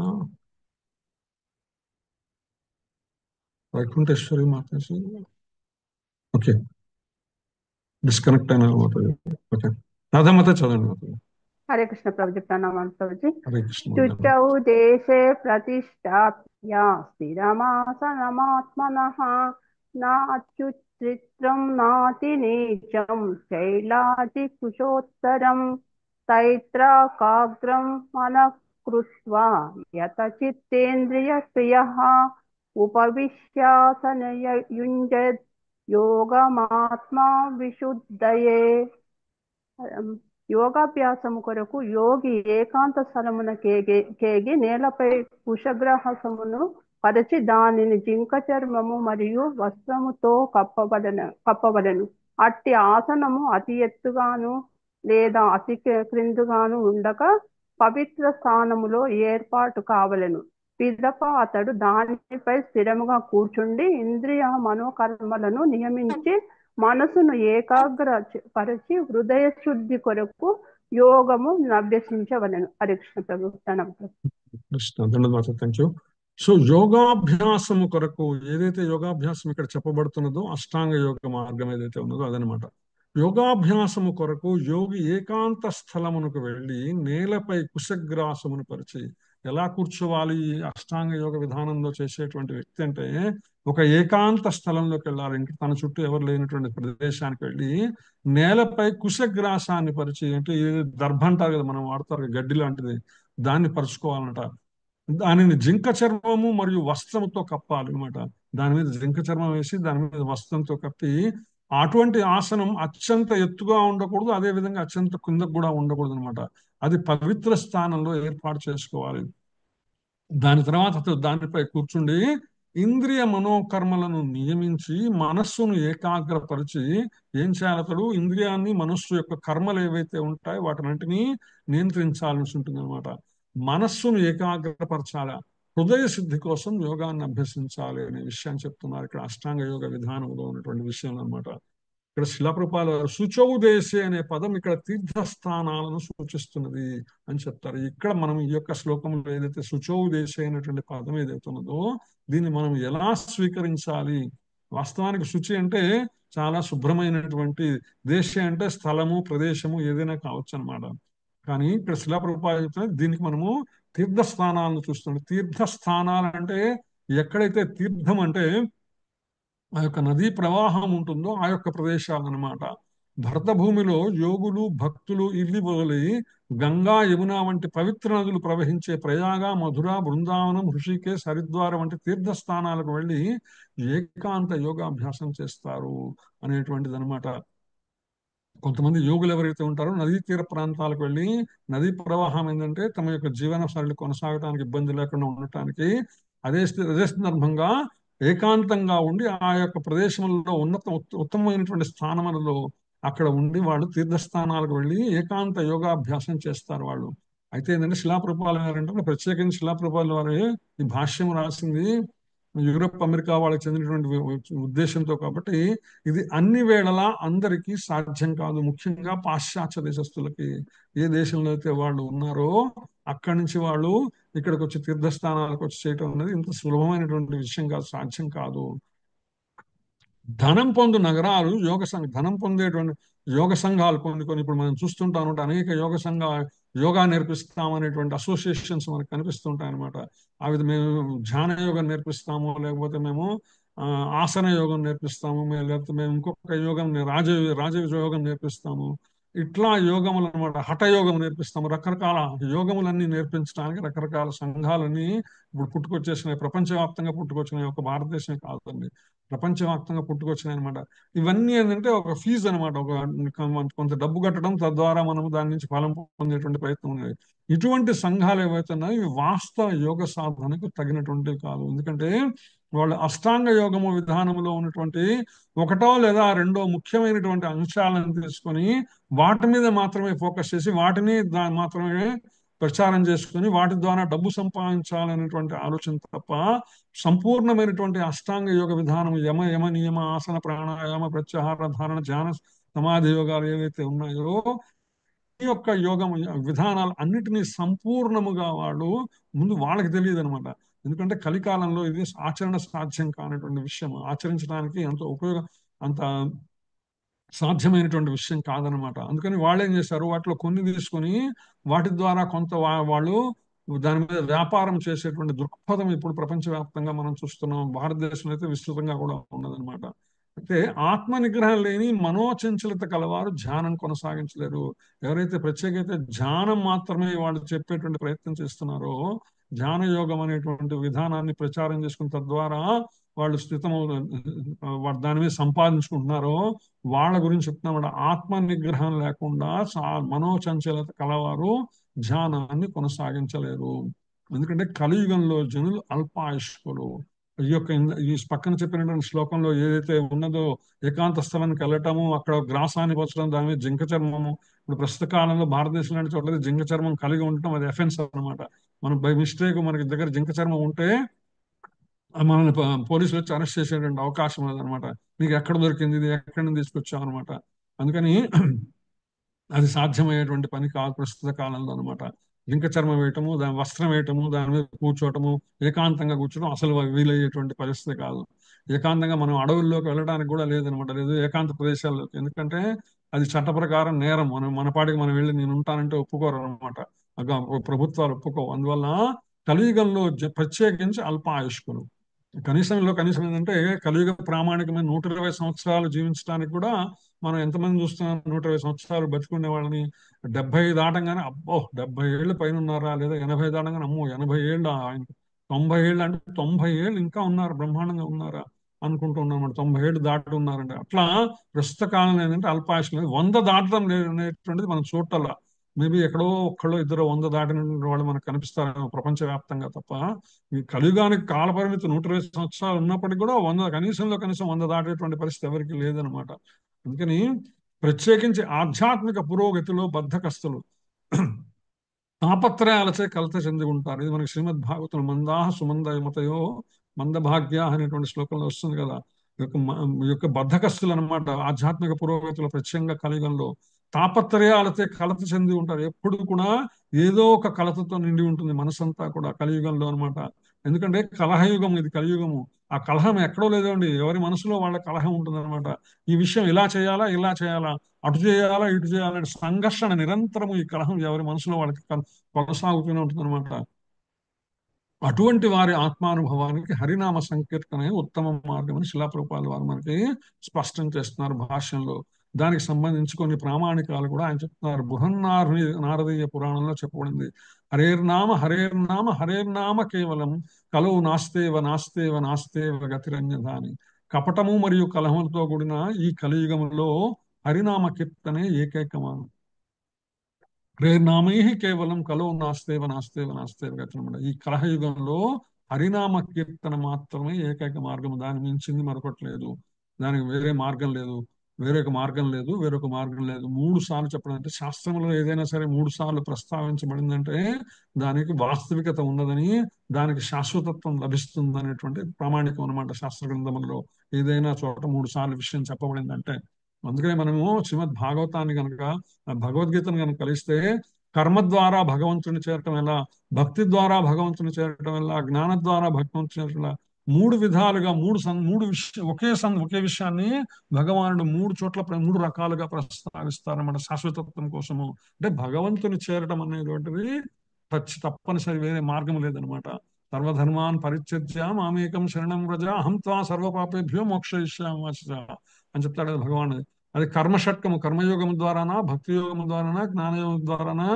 Vaikunteshwari Mataji. Okay, disconnect అయినారు మాతాజీ. ఓకే, రాధామాత చదవండి మాతాజీ. హరే కృష్ణ ప్రభుజీ. ప్రణామాలు ప్రభుజీ. హరే కృష్ణ. శుచౌ దేశే ప్రతిష్టాప్య స్థిరమాసనమాత్మనః నాత్యుచ్ఛ్రిత్రం నాతి నీచం శైలాజి కుశోత్తరం తైత్రాకాగ్రం మనః కృత్వా యతచిత్తేంద్రియ క్రియః ఉపవిశ్యాసనయ యుంజద్ యోగమాత్మా విశుద్ధయే. యోగాభ్యాసము కొరకు యోగి ఏకాంత స్థలమున కేగి నేలపై కుశగ్రాసమును పరిచి దానిని జింక చర్మము మరియు వస్త్రముతో కప్పవలెను. అట్టి ఆసనము అతి ఎత్తుగాను లేదా అతి క్రిందుగాను ఉండక పవిత్ర స్థానములో ఏర్పాటు కావలెను. పిదప అతడు దానిపై స్థిరముగా కూర్చుండి ఇంద్రియ మనోకర్మలను నియమించి మనసును ఏకాగ్ర పరిచి హృదయ శుద్ధి కొరకు యోగము అభ్యసించవలెను. హరే కృష్ణ ప్రభు. కృష్ణ. ధన్యవాదాలు. Thank you. సో యోగాభ్యాసము కొరకు ఏదైతే యోగాభ్యాసం ఇక్కడ చెప్పబడుతున్నదో అష్టాంగ యోగ మార్గం ఏదైతే ఉన్నదో అదనమాట. యోగాభ్యాసము కొరకు యోగి ఏకాంత స్థలమునకు వెళ్ళి నేలపై కుశగ్రాసమును పరిచి ఎలా కూర్చోవాలి అష్టాంగ యోగ విధానంలో చేసేటువంటి వ్యక్తి అంటే ఒక ఏకాంత స్థలంలోకి వెళ్ళాలి. ఇంక తన చుట్టూ ఎవరు లేనటువంటి ప్రదేశానికి వెళ్ళి నేలపై కుశగ్రాసాన్ని పరిచి, అంటే దర్భ అంటారు కదా మనం వాడతారు గడ్డి లాంటిది, దాన్ని పరుచుకోవాలన్నట. దానిని జింక చర్మము మరియు వస్త్రముతో కప్పాలి అనమాట. దాని మీద జింక చర్మం వేసి దాని మీద వస్త్రంతో కప్పి అటువంటి ఆసనం అత్యంత ఎత్తుగా ఉండకూడదు, అదే విధంగా అత్యంత కిందకు కూడా ఉండకూడదు అనమాట. అది పవిత్ర స్థానంలో ఏర్పాటు చేసుకోవాలి. దాని తర్వాత దానిపై కూర్చుండి ఇంద్రియ మనోకర్మలను నియమించి మనస్సును ఏకాగ్రపరిచి ఏం చేయాలి? అతడు ఇంద్రియాన్ని మనస్సు యొక్క కర్మలు ఏవైతే ఉంటాయో వాటినంటిని నియంత్రించాల్సి ఉంటుంది అనమాట. మనస్సును ఏకాగ్రపరచాలి. హృదయ శుద్ధి కోసం యోగాన్ని అభ్యసించాలి అనే విషయాన్ని చెప్తున్నారు ఇక్కడ అష్టాంగ యోగ విధానంలో ఉన్నటువంటి విషయం అనమాట. ఇక్కడ శిలాప్రపాల శుచౌ దేశే అనే పదం ఇక్కడ తీర్థస్థానాలను సూచిస్తున్నది అని చెప్తారు. ఇక్కడ మనం ఈ యొక్క శ్లోకంలో ఏదైతే శుచౌ దేశే అనేటువంటి పదం ఏదైతే ఉన్నదో దీన్ని మనం ఎలా స్వీకరించాలి? వాస్తవానికి శుచి అంటే చాలా శుభ్రమైనటువంటి, దేశ అంటే స్థలము ప్రదేశము ఏదైనా కావచ్చు అనమాట. కానీ ఇక్కడ శిలాప్రపాల చెప్తున్నది దీనికి మనము తీర్థస్థానాలను చూస్తుండే. తీర్థస్థానాలు అంటే ఎక్కడైతే తీర్థం అంటే ఆ యొక్క నదీ ప్రవాహం ఉంటుందో ఆ యొక్క ప్రదేశాలు అన్నమాట. భరత భూమిలో యోగులు భక్తులు ఇల్లి వదిలి గంగా యమున వంటి పవిత్ర నదులు ప్రవహించే ప్రయాగ మధుర బృందావనం హృషికేశ్ హరిద్వార వంటి తీర్థస్థానాలకు వెళ్ళి ఏకాంత యోగాభ్యాసం చేస్తారు అనేటువంటిది అనమాట. కొంతమంది యోగులు ఎవరైతే ఉంటారో నదీ తీర ప్రాంతాలకు వెళ్ళి నదీ ప్రవాహం ఏంటంటే తమ యొక్క జీవన శైలి కొనసాగడానికి ఇబ్బంది లేకుండా ఉండటానికి అదే సందర్భంగా ఏకాంతంగా ఉండి ఆ యొక్క ప్రదేశంలో ఉత్తమమైనటువంటి స్థానములలో అక్కడ ఉండి వాళ్ళు తీర్థస్థానాలకు వెళ్ళి ఏకాంత యోగాభ్యాసం చేస్తారు వాళ్ళు. అయితే ఏంటంటే శిలాప్రభుపాల వారు ఏంటంటే ప్రత్యేకించి శిలాప్రభుపాల వారు ఈ భాష్యం రాసింది యూరప్ అమెరికా వాళ్ళకి చెందినటువంటి ఉద్దేశంతో కాబట్టి ఇది అన్ని వేళలా అందరికీ సాధ్యం కాదు. ముఖ్యంగా పాశ్చాత్య దేశస్తులకి ఏ దేశంలో అయితే వాళ్ళు ఉన్నారో అక్కడి నుంచి వాళ్ళు ఇక్కడికి వచ్చి తీర్థస్థానాలకు వచ్చి చేయటం అనేది ఇంత సులభమైనటువంటి విషయం కాదు, సాధ్యం కాదు. ధనం పొందు నగరాలు ధనం పొందేటువంటి యోగ సంఘాలు కొన్ని ఇప్పుడు మనం చూస్తుంటాం. అనేక యోగా నేర్పిస్తాం అనేటువంటి అసోసియేషన్స్ మనకు కనిపిస్తుంటాయి అనమాట. అవి మేము ధ్యాన యోగం నేర్పిస్తాము, లేకపోతే మేము ఆసన యోగం నేర్పిస్తాము, లేకపోతే మేము ఇంకొక యోగం రాజ యోగం నేర్పిస్తాము. ఇట్లా యోగములు అనమాట. హఠయోగం నేర్పిస్తాము. రకరకాల యోగములన్నీ నేర్పించడానికి రకరకాల సంఘాలన్నీ ఇప్పుడు పుట్టుకొచ్చేసినాయి. ప్రపంచవ్యాప్తంగా పుట్టుకొచ్చినాయి. ఒక భారతదేశం కాదండి, ప్రపంచవ్యాప్తంగా పుట్టుకొచ్చినాయి అనమాట. ఇవన్నీ ఏంటంటే ఒక ఫీజు అనమాట. కొంత డబ్బు కట్టడం, తద్వారా మనం దాని నుంచి ఫలం పొందేటువంటి ప్రయత్నం ఉంది. ఇటువంటి సంఘాలు ఏవైతే ఉన్నాయో ఇవి వాస్తవ యోగ సాధనకు తగినటువంటివి కాదు. ఎందుకంటే వాళ్ళు అష్టాంగ యోగము విధానంలో ఉన్నటువంటి ఒకటో లేదా రెండో ముఖ్యమైనటువంటి అంశాలను తీసుకొని వాటి మీద మాత్రమే ఫోకస్ చేసి వాటిని మాత్రమే ప్రచారం చేసుకుని వాటి ద్వారా డబ్బు సంపాదించాలనేటువంటి ఆలోచన తప్ప సంపూర్ణమైనటువంటి అష్టాంగ యోగ విధానం యమ నియమ ఆసన ప్రాణాయామ ప్రత్యాహార ధారణ ధ్యాన సమాధి యోగాలు ఏవైతే ఉన్నాయో ఈ యొక్క యోగం విధానాలు అన్నిటినీ సంపూర్ణముగా ముందు వాళ్ళకి తెలియదు అనమాట. ఎందుకంటే కలికాలంలో ఇది ఆచరణ సాధ్యం కానటువంటి విషయం, ఆచరించడానికి అంత సాధ్యమైనటువంటి విషయం కాదనమాట. అందుకని వాళ్ళు ఏం చేశారు, వాటిలో కొన్ని తీసుకొని వాటి ద్వారా కొంత వాళ్ళు దాని మీద వ్యాపారం చేసేటువంటి దృక్పథం ఇప్పుడు ప్రపంచవ్యాప్తంగా మనం చూస్తున్నాం. భారతదేశంలో అయితే విస్తృతంగా కూడా ఉన్నదనమాట. అయితే ఆత్మ నిగ్రహం లేని మనోచంచలత కలవారు ధ్యానం కొనసాగించలేరు. ఎవరైతే ప్రత్యేకైతే ధ్యానం మాత్రమే వాళ్ళు చెప్పేటువంటి ప్రయత్నం చేస్తున్నారో, ధ్యాన యోగం అనేటువంటి విధానాన్ని ప్రచారం చేసుకున్న తద్వారా వాళ్ళు దాని మీద సంపాదించుకుంటున్నారో వాళ్ళ గురించి చెప్తున్నా. ఆత్మ నిగ్రహం లేకుండా మనోచంచలత కలవారు ధ్యానాన్ని కొనసాగించలేరు. ఎందుకంటే కలియుగంలో జనులు అల్పాయుష్కులు. ఈ పక్కన చెప్పినటువంటి శ్లోకంలో ఏదైతే ఉన్నదో ఏకాంత స్థలానికి వెళ్ళటము, అక్కడ గ్రాసాన్ని పరచడం, దాని మీద జింక చర్మము. ఇప్పుడు ప్రస్తుత కాలంలో భారతదేశం లాంటి చోట్ల జింక చర్మం కలిగి ఉండటం అది ఎఫెన్స్ అనమాట. మనం బై మిస్టేక్ మనకి దగ్గర జింక చర్మం ఉంటే మనల్ని పోలీసులు వచ్చి అరెస్ట్ చేసేటువంటి అవకాశం లేదనమాట. నీకు ఎక్కడ దొరికింది, ఇది ఎక్కడి నుంచి తీసుకొచ్చావు అనమాట. అందుకని అది సాధ్యమయ్యేటువంటి పని కాదు ప్రస్తుత కాలంలో అనమాట. జింక చర్మం వేయటము, దాని వస్త్రం వేయటము, దాని మీద కూర్చోవటము, ఏకాంతంగా కూర్చోవడం అసలు వీలయ్యేటువంటి పరిస్థితి కాదు. ఏకాంతంగా మనం అడవుల్లోకి వెళ్ళడానికి కూడా లేదనమాట, లేదు ఏకాంత ప్రదేశాల్లోకి. ఎందుకంటే అది చట్ట ప్రకారం నేరం. మన పాటికి మనం వెళ్ళి నేను ఉంటానంటే ఒప్పుకోరు అనమాట, ప్రభుత్వాలు ఒప్పుకోవు. అందువల్ల కలియుగంలో ప్రత్యేకించి అల్పాయుష్కులు. కనీసం ఏంటంటే కలియుగ ప్రామాణికమైన 120 సంవత్సరాలు జీవించడానికి కూడా మనం ఎంతమంది చూస్తున్నాం. 120 సంవత్సరాలు బతికునే వాళ్ళని 70 దాటంగానే అబ్బో 70 ఏళ్ళు పైన ఉన్నారా, లేదా 80 దాటంగానే అమ్మో 80 ఏళ్ళు, ఆయన 90 ఏళ్ళు అంటే 90 ఏళ్ళు ఇంకా ఉన్నారు, బ్రహ్మాండంగా ఉన్నారా అనుకుంటూ ఉన్నాం. 90 ఏళ్ళు దాటి ఉన్నారంటే అట్లా ప్రస్తుత కాలంలో ఏంటంటే అల్పాయుష్కులు 100 దాటడం అనేటువంటిది మనం చూడాల. మేబీ ఎక్కడో ఒక్కడో ఇద్దరు 100 దాటిన వాళ్ళు మనకు కనిపిస్తారు ప్రపంచవ్యాప్తంగా తప్ప. ఈ కలియుగానికి కాలపరిమితి 120 సంవత్సరాలు ఉన్నప్పటికీ కూడా కనీసం 100 దాటేటువంటి పరిస్థితి ఎవరికి లేదనమాట. అందుకని ప్రత్యేకించి ఆధ్యాత్మిక పురోగతిలో బద్ధకస్తులు తాపత్రయాలచే కలత చెంది ఉంటారు. ఇది మనకి శ్రీమద్ భాగవతం మందాహ సుమందమతయో మందభాగ్య అనేటువంటి శ్లోకంలో వస్తుంది కదా. ఈ యొక్క బద్ధకస్తులు అనమాట ఆధ్యాత్మిక పురోగతిలో ప్రత్యేకంగా కలియుగంలో తాపత్రయాలతో కలత చెంది ఉంటారు. ఎప్పుడు కూడా ఏదో ఒక కలతతో నిండి ఉంటుంది మనసంతా కూడా కలియుగంలో అనమాట. ఎందుకంటే కలహయుగం ఇది, కలియుగము. ఆ కలహం ఎక్కడో లేదండి, ఎవరి మనసులో వాళ్ళ కలహం ఉంటుంది అనమాట. ఈ విషయం ఇలా చేయాలా, అటు చేయాలా, ఇటు చేయాలా సంఘర్షణ నిరంతరము. ఈ కలహం ఎవరి మనసులో వాళ్ళకి కొనసాగుతూనే ఉంటుంది అనమాట. అటువంటి వారి ఆత్మానుభవానికి హరినామ సంకీర్తనే ఉత్తమ మార్గం అని శిలాప్రభుపాద వారు మనకి స్పష్టం చేస్తున్నారు భాష్యంలో. దానికి సంబంధించి కొన్ని ప్రామాణికాలు కూడా ఆయన చెప్తున్నారు. నారదీయ పురాణంలో చెప్పబడింది. హరేర్నామ హరేర్నామ హరేర్నామ కేవలం కలవు నాస్తేవ నాస్తేవ నాస్తేవ గతిరన్యథ అని. కపటము మరియు కలహములతో కూడిన ఈ కలియుగంలో హరినామ కీర్తనే ఏకైకమానం. హరేర్నామై కేవలం కలో నాస్తేవ నాస్తేవ నాస్తేవ గతిరన్నమాట. ఈ కలహయుగంలో హరినామ కీర్తన మాత్రమే ఏకైక మార్గం. దాన్ని మించింది మరొకటి లేదు. దానికి వేరే మార్గం లేదు, వేరొక మార్గం లేదు, వేరొక మార్గం లేదు. 3 సార్లు చెప్పడం అంటే శాస్త్రంలో ఏదైనా సరే 3 సార్లు ప్రస్తావించబడిందంటే దానికి వాస్తవికత ఉన్నదని, దానికి శాశ్వతత్వం లభిస్తుంది అనేటువంటి ప్రామాణికం అనమాట. శాస్త్ర గ్రంథములలో ఏదైనా చోట 3 సార్లు విషయం చెప్పబడిందంటే. అందుకనే మనము శ్రీమద్ భాగవతాన్ని కనుక, భగవద్గీతను కనుక కలిస్తే కర్మ ద్వారా భగవంతుని చేరటం ఎలా, భక్తి ద్వారా భగవంతుని చేరటం ఎలా, జ్ఞాన ద్వారా భగవంతుని చేరటం ఎలా, 3 విధాలుగా ఒకే విషయాన్ని భగవానుడు 3 చోట్ల 3 రకాలుగా ప్రస్తావిస్తారన్నమాట శాశ్వతత్వం కోసము. అంటే భగవంతుని చేరటం అనేటువంటిది తప్పనిసరి, వేరే మార్గం లేదనమాట. సర్వధర్మాన్ పరిత్యజ్య మామేకం శరణం వ్రజ అహం త్వా సర్వపాపేభ్యో మోక్షయిష్యామి అని చెప్తాడు కదా భగవానుడు. అది కర్మషట్కము, కర్మయోగం ద్వారానా, భక్తి యోగం ద్వారానా, జ్ఞానయోగం ద్వారానా,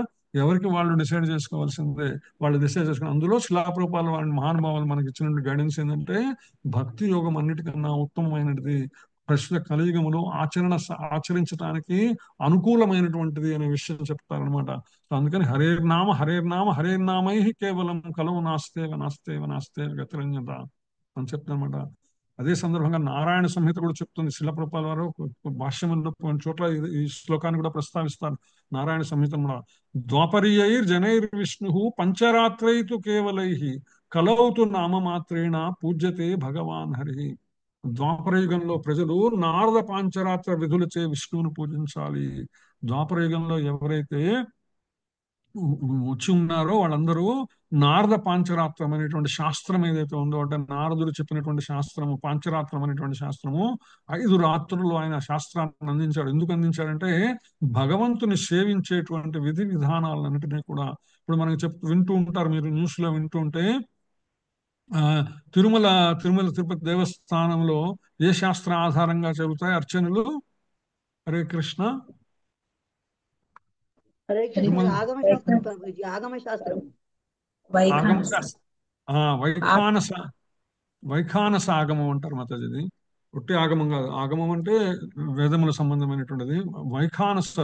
ఎవరికి వాళ్ళు డిసైడ్ చేసుకోవాల్సిందే. వాళ్ళు డిసైడ్ చేసుకుని అందులో శిలాప్రభుపాద వారి మహానుభావులు మనకి ఇచ్చిన గైడెన్స్ ఏంటంటే భక్తి యోగం అన్నిటికన్నా ఉత్తమమైనది, ప్రస్తుత కలియుగములో ఆచరించడానికి అనుకూలమైనటువంటిది అనే విషయం చెప్తారనమాట. అందుకని హరేర్నామ హరేర్నామ హరేర్నామై కేవలం కలవు నాస్తేవ నాస్తేవ నాస్తేవ గతిరన్యత అని చెప్తారనమాట. అదే సందర్భంగా నారాయణ సంహిత కూడా చెప్తుంది. శిలాప్రభుపాద వారు భాష్యంలో కొన్ని చోట్ల ఈ శ్లోకాన్ని కూడా ప్రస్తావిస్తారు. నారాయణ సంహిత కూడా ద్వాపరీయైర్ జనైర్ విష్ణు పంచరాత్రైతు కేవలై కలౌతు నామమాత్రేణ పూజ్యతే భగవాన్ హరి. ద్వాపరయుగంలో ప్రజలు నారద పాంచరాత్ర విధులచే విష్ణువును పూజించాలి. ద్వాపరయుగంలో ఎవరైతే వచ్చి ఉన్నారో వాళ్ళందరూ నారద పాంచరాత్రం అనేటువంటి శాస్త్రం ఏదైతే ఉందో, అంటే నారదుడు చెప్పినటువంటి శాస్త్రము, పాంచరాత్రం అనేటువంటి శాస్త్రము 5 రాత్రుల్లో ఆయన శాస్త్రాన్ని అందించాడు. ఎందుకు అందించాడంటే భగవంతుని సేవించేటువంటి విధి విధానాలన్నిటినీ కూడా ఇప్పుడు మనకి వింటూ ఉంటారు, మీరు న్యూస్ లో వింటూ ఉంటే తిరుమల తిరుపతి దేవస్థానంలో ఏ శాస్త్ర ఆధారంగా జరుగుతాయి అర్చనలు? హరే కృష్ణ. వైఖానస ఆగమం అంటారు మాతాజీది. ఒట్టి ఆగమం కాదు. ఆగమం అంటే వేదముల సంబంధమైనటువంటిది.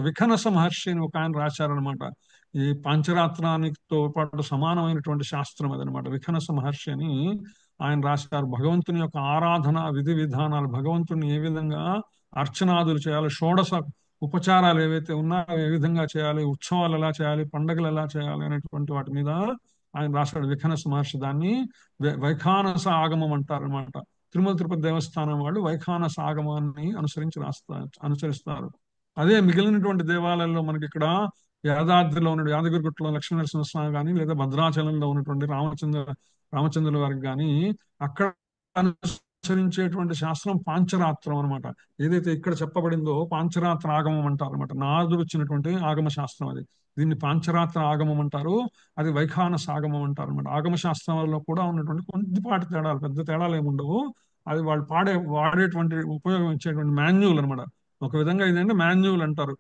విఖనస మహర్షి అని ఒక ఆయన రాశారనమాట. ఈ పాంచరాత్రానితో పాటు సమానమైనటువంటి శాస్త్రం అదనమాట. విఖనస మహర్షి అని ఆయన రాశారు. భగవంతుని యొక్క ఆరాధన విధి విధానాలు, భగవంతుని ఏ విధంగా అర్చనాదులు చేయాలి, షోడశ ఉపచారాలు ఏవైతే ఉన్నాయో ఏ విధంగా చేయాలి, ఉత్సవాలు ఎలా చేయాలి, పండుగలు ఎలా చేయాలి అనేటువంటి వాటి మీద ఆయన రాశాడు విఖనస మహర్షి. దాన్ని వైఖానస ఆగమం అంటారనమాట. తిరుపతి దేవస్థానం వాళ్ళు వైఖానస ఆగమాన్ని అనుసరిస్తారు. అదే మిగిలినటువంటి దేవాలయాల్లో మనకి ఇక్కడ యాదాద్రిలో ఉన్న యాదగిరిగుట్టలో లక్ష్మీ నరసింహస్వామి కానీ, లేదా భద్రాచలంలో ఉన్నటువంటి రామచంద్రుల వారికి కానీ అక్కడ అనుసరించేటువంటి శాస్త్రం పాంచరాత్రం అనమాట. ఏదైతే ఇక్కడ చెప్పబడిందో పాంచరాత్ర ఆగమం అంటారు అనమాట. నారదుడు వచ్చినటువంటి ఆగమ శాస్త్రం అది. దీన్ని పాంచరాత్ర ఆగమం అంటారు. అది వైఖానస ఆగమం అంటారు అనమాట. ఆగమ శాస్త్రంలో కూడా ఉన్నటువంటి కొద్దిపాటి తేడాలు, పెద్ద తేడాలు ఏమి ఉండవు. అది వాళ్ళు వాడేటువంటి ఉపయోగించేటువంటి మాన్యువల్ అనమాట. ఒక విధంగా ఇదంటే మాన్యువల్ అంటారు.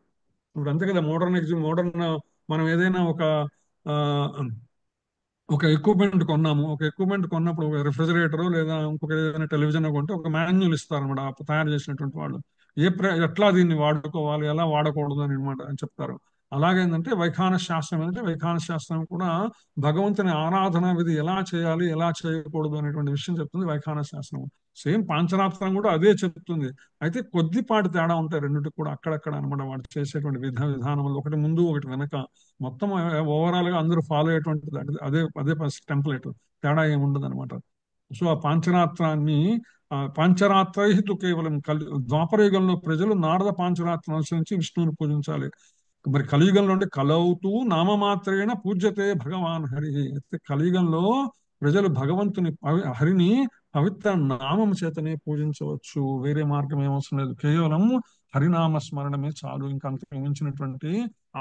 ఇప్పుడు అంతే కదా, మోడర్న్ మనం ఏదైనా ఒక ఎక్విప్మెంట్ కొన్నాము. ఒక ఎక్విప్మెంట్ కొన్నప్పుడు ఒక రిఫ్రిజిరేటర్ లేదా ఇంకొక ఏదైనా టెలివిజన్ కొంటే ఒక మాన్యువల్ ఇస్తారనమాట తయారు చేసినటువంటి వాళ్ళు. ఎట్లా దీన్ని వాడుకోవాలి, ఎలా వాడకూడదు అని అనమాట అని చెప్తారు. అలాగేంటంటే వైఖానస శాస్త్రం ఏంటంటే వైఖానస శాస్త్రం కూడా భగవంతుని ఆరాధన విధి ఎలా చేయాలి, ఎలా చేయకూడదు అనేటువంటి విషయం చెప్తుంది వైఖానస శాస్త్రం. సేమ్ పాంచరాత్రం కూడా అదే చెప్తుంది. అయితే కొద్దిపాటి తేడా ఉంటాయి రెండింటికి కూడా అక్కడక్కడ అనమాట. వాడు చేసేటువంటి విధానంలో ఒకటి ముందు ఒకటి వెనక, మొత్తం ఓవరాల్ గా అందరూ ఫాలో అయ్యేటువంటిది అదే అదే టెంప్లెట్, తేడా ఏముండదు అనమాట. సో ఆ పాంచరాత్రైతు కేవలం ద్వాపరయుగంలో ప్రజలు నారద పాంచరాత్రం అనుసరించి విష్ణువుని పూజించాలి. మరి కలియుగంలో అంటే కలవుతూ నామమాత్రేణ పూజ్యతే భగవాన్ హరి. అయితే కలియుగంలో ప్రజలు భగవంతుని హరిని పవిత్ర నామం చేతనే పూజించవచ్చు. వేరే మార్గం ఏమవసరం లేదు. కేవలం హరినామ స్మరణమే చాలు. ఇంకా అంతకు మించినటువంటి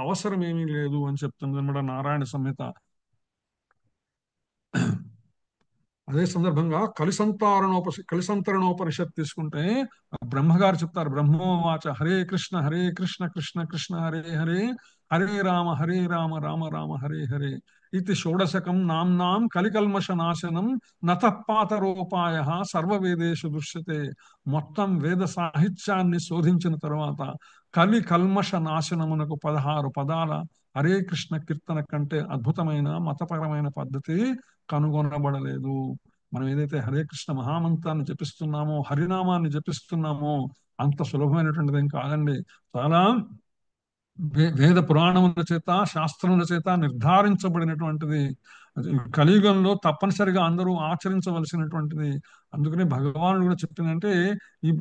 అవసరం ఏమీ లేదు అని చెప్తుంది అన్నమాట నారాయణ సంహిత. అదే సందర్భంగా కలిసంతరణోపనిషత్ తీసుకుంటే బ్రహ్మగారు చెప్తారు, బ్రహ్మోవాచ హరే కృష్ణ కృష్ణ కృష్ణ హరే హరే, హరే రామ రామ రామ హరే హరే ఇది షోడశకం నామ్నాం కలికల్మష నాశనం నతపాతరోపాయ సర్వవేదేషు దృశ్యతే. మొత్తం వేద సాహిత్యాన్ని శోధించిన తర్వాత కలి కల్మష నాశనమునకు 16 పదాల హరే కృష్ణ కీర్తన కంటే అద్భుతమైన మతపరమైన పద్ధతి కనుగొనబడలేదు. మనం ఏదైతే హరే కృష్ణ మహామంత్రాన్ని జపిస్తున్నామో, హరినామాన్ని జపిస్తున్నామో అంత సులభమైనటువంటిది ఏం కాదండి. చాలా వేద పురాణముల చేత శాస్త్రముల చేత నిర్ధారించబడినటువంటిది. కలియుగంలో తప్పనిసరిగా అందరూ ఆచరించవలసినటువంటిది. అందుకనే భగవానుడు కూడా చెప్పిందంటే, ఈ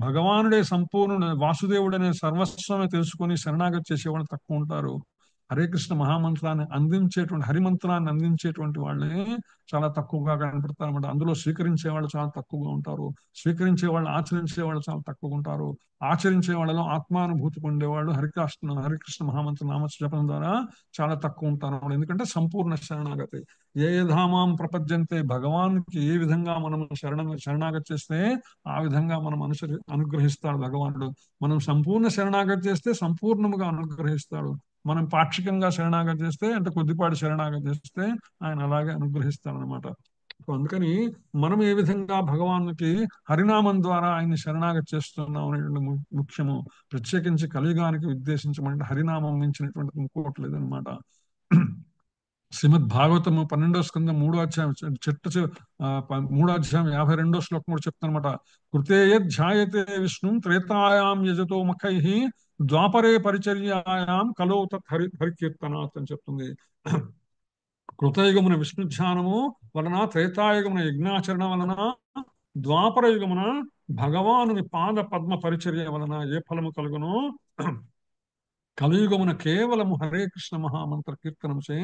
భగవానుడే సంపూర్ణ వాసుదేవుడనే సర్వస్వమే తెలుసుకొని శరణాగతి చేసేవాళ్ళు తక్కువ ఉంటారు. హరే కృష్ణ మహామంత్రాన్ని అందించేటువంటి, హరిమంత్రాన్ని అందించేటువంటి వాళ్ళే చాలా తక్కువగా కనపడతారు అన్నమాట. అందులో స్వీకరించే వాళ్ళు చాలా తక్కువగా ఉంటారు. స్వీకరించే వాళ్ళు, ఆచరించే వాళ్ళు చాలా తక్కువగా ఉంటారు. ఆచరించే వాళ్ళలో ఆత్మానుభూతి పొందేవాళ్ళు హరికృష్ణ మహామంత్ర నామ జపం ద్వారా చాలా తక్కువ ఉంటారు. ఎందుకంటే సంపూర్ణ శరణాగతి. ఏ ధామాం ప్రపద్యంతే, భగవాన్కి ఏ విధంగా మనం శరణాగతి చేస్తే ఆ విధంగా మనం అనుగ్రహిస్తాడు భగవానుడు. మనం సంపూర్ణ శరణాగతి చేస్తే సంపూర్ణముగా అనుగ్రహిస్తాడు. మనం పాక్షికంగా శరణాగతి చేస్తే, అంటే కొద్దిపాటి శరణాగతి చేస్తే ఆయన అలాగే అనుగ్రహిస్తాడు అనమాట. అందుకని మనం ఏ విధంగా భగవానుకి హరినామం ద్వారా ఆయన్ని శరణాగతి చేస్తున్నాం అనేటువంటి ముఖ్యము. ప్రత్యేకించి కలియుగానికి ఉద్దేశించమంటే హరినామం మించినటువంటి ఇంకోటి లేదనమాట. శ్రీమద్ భాగవతము 12వ స్కందం 3వ అధ్యాయం 3వ అధ్యాయం 52వ శ్లోకం కూడా చెప్తానమాట. కృతేయధ్యాయతే విష్ణు త్రేతాయాం యజతో ముఖైః ద్వాపరే పరిచర్యాయాం కలో తత్ హరికీర్తనాత్ అని చెప్తుంది. కృతయుగమున విష్ణు ధ్యానము వలన, త్రేతాయుగమున యజ్ఞాచరణ వలన, ద్వాపర యుగమున భగవానుని పాద పద్మ పరిచర్య వలన ఏ ఫలము కలుగునో, కలియుగమున కేవలము హరే కృష్ణ మహామంత్ర కీర్తనంచే,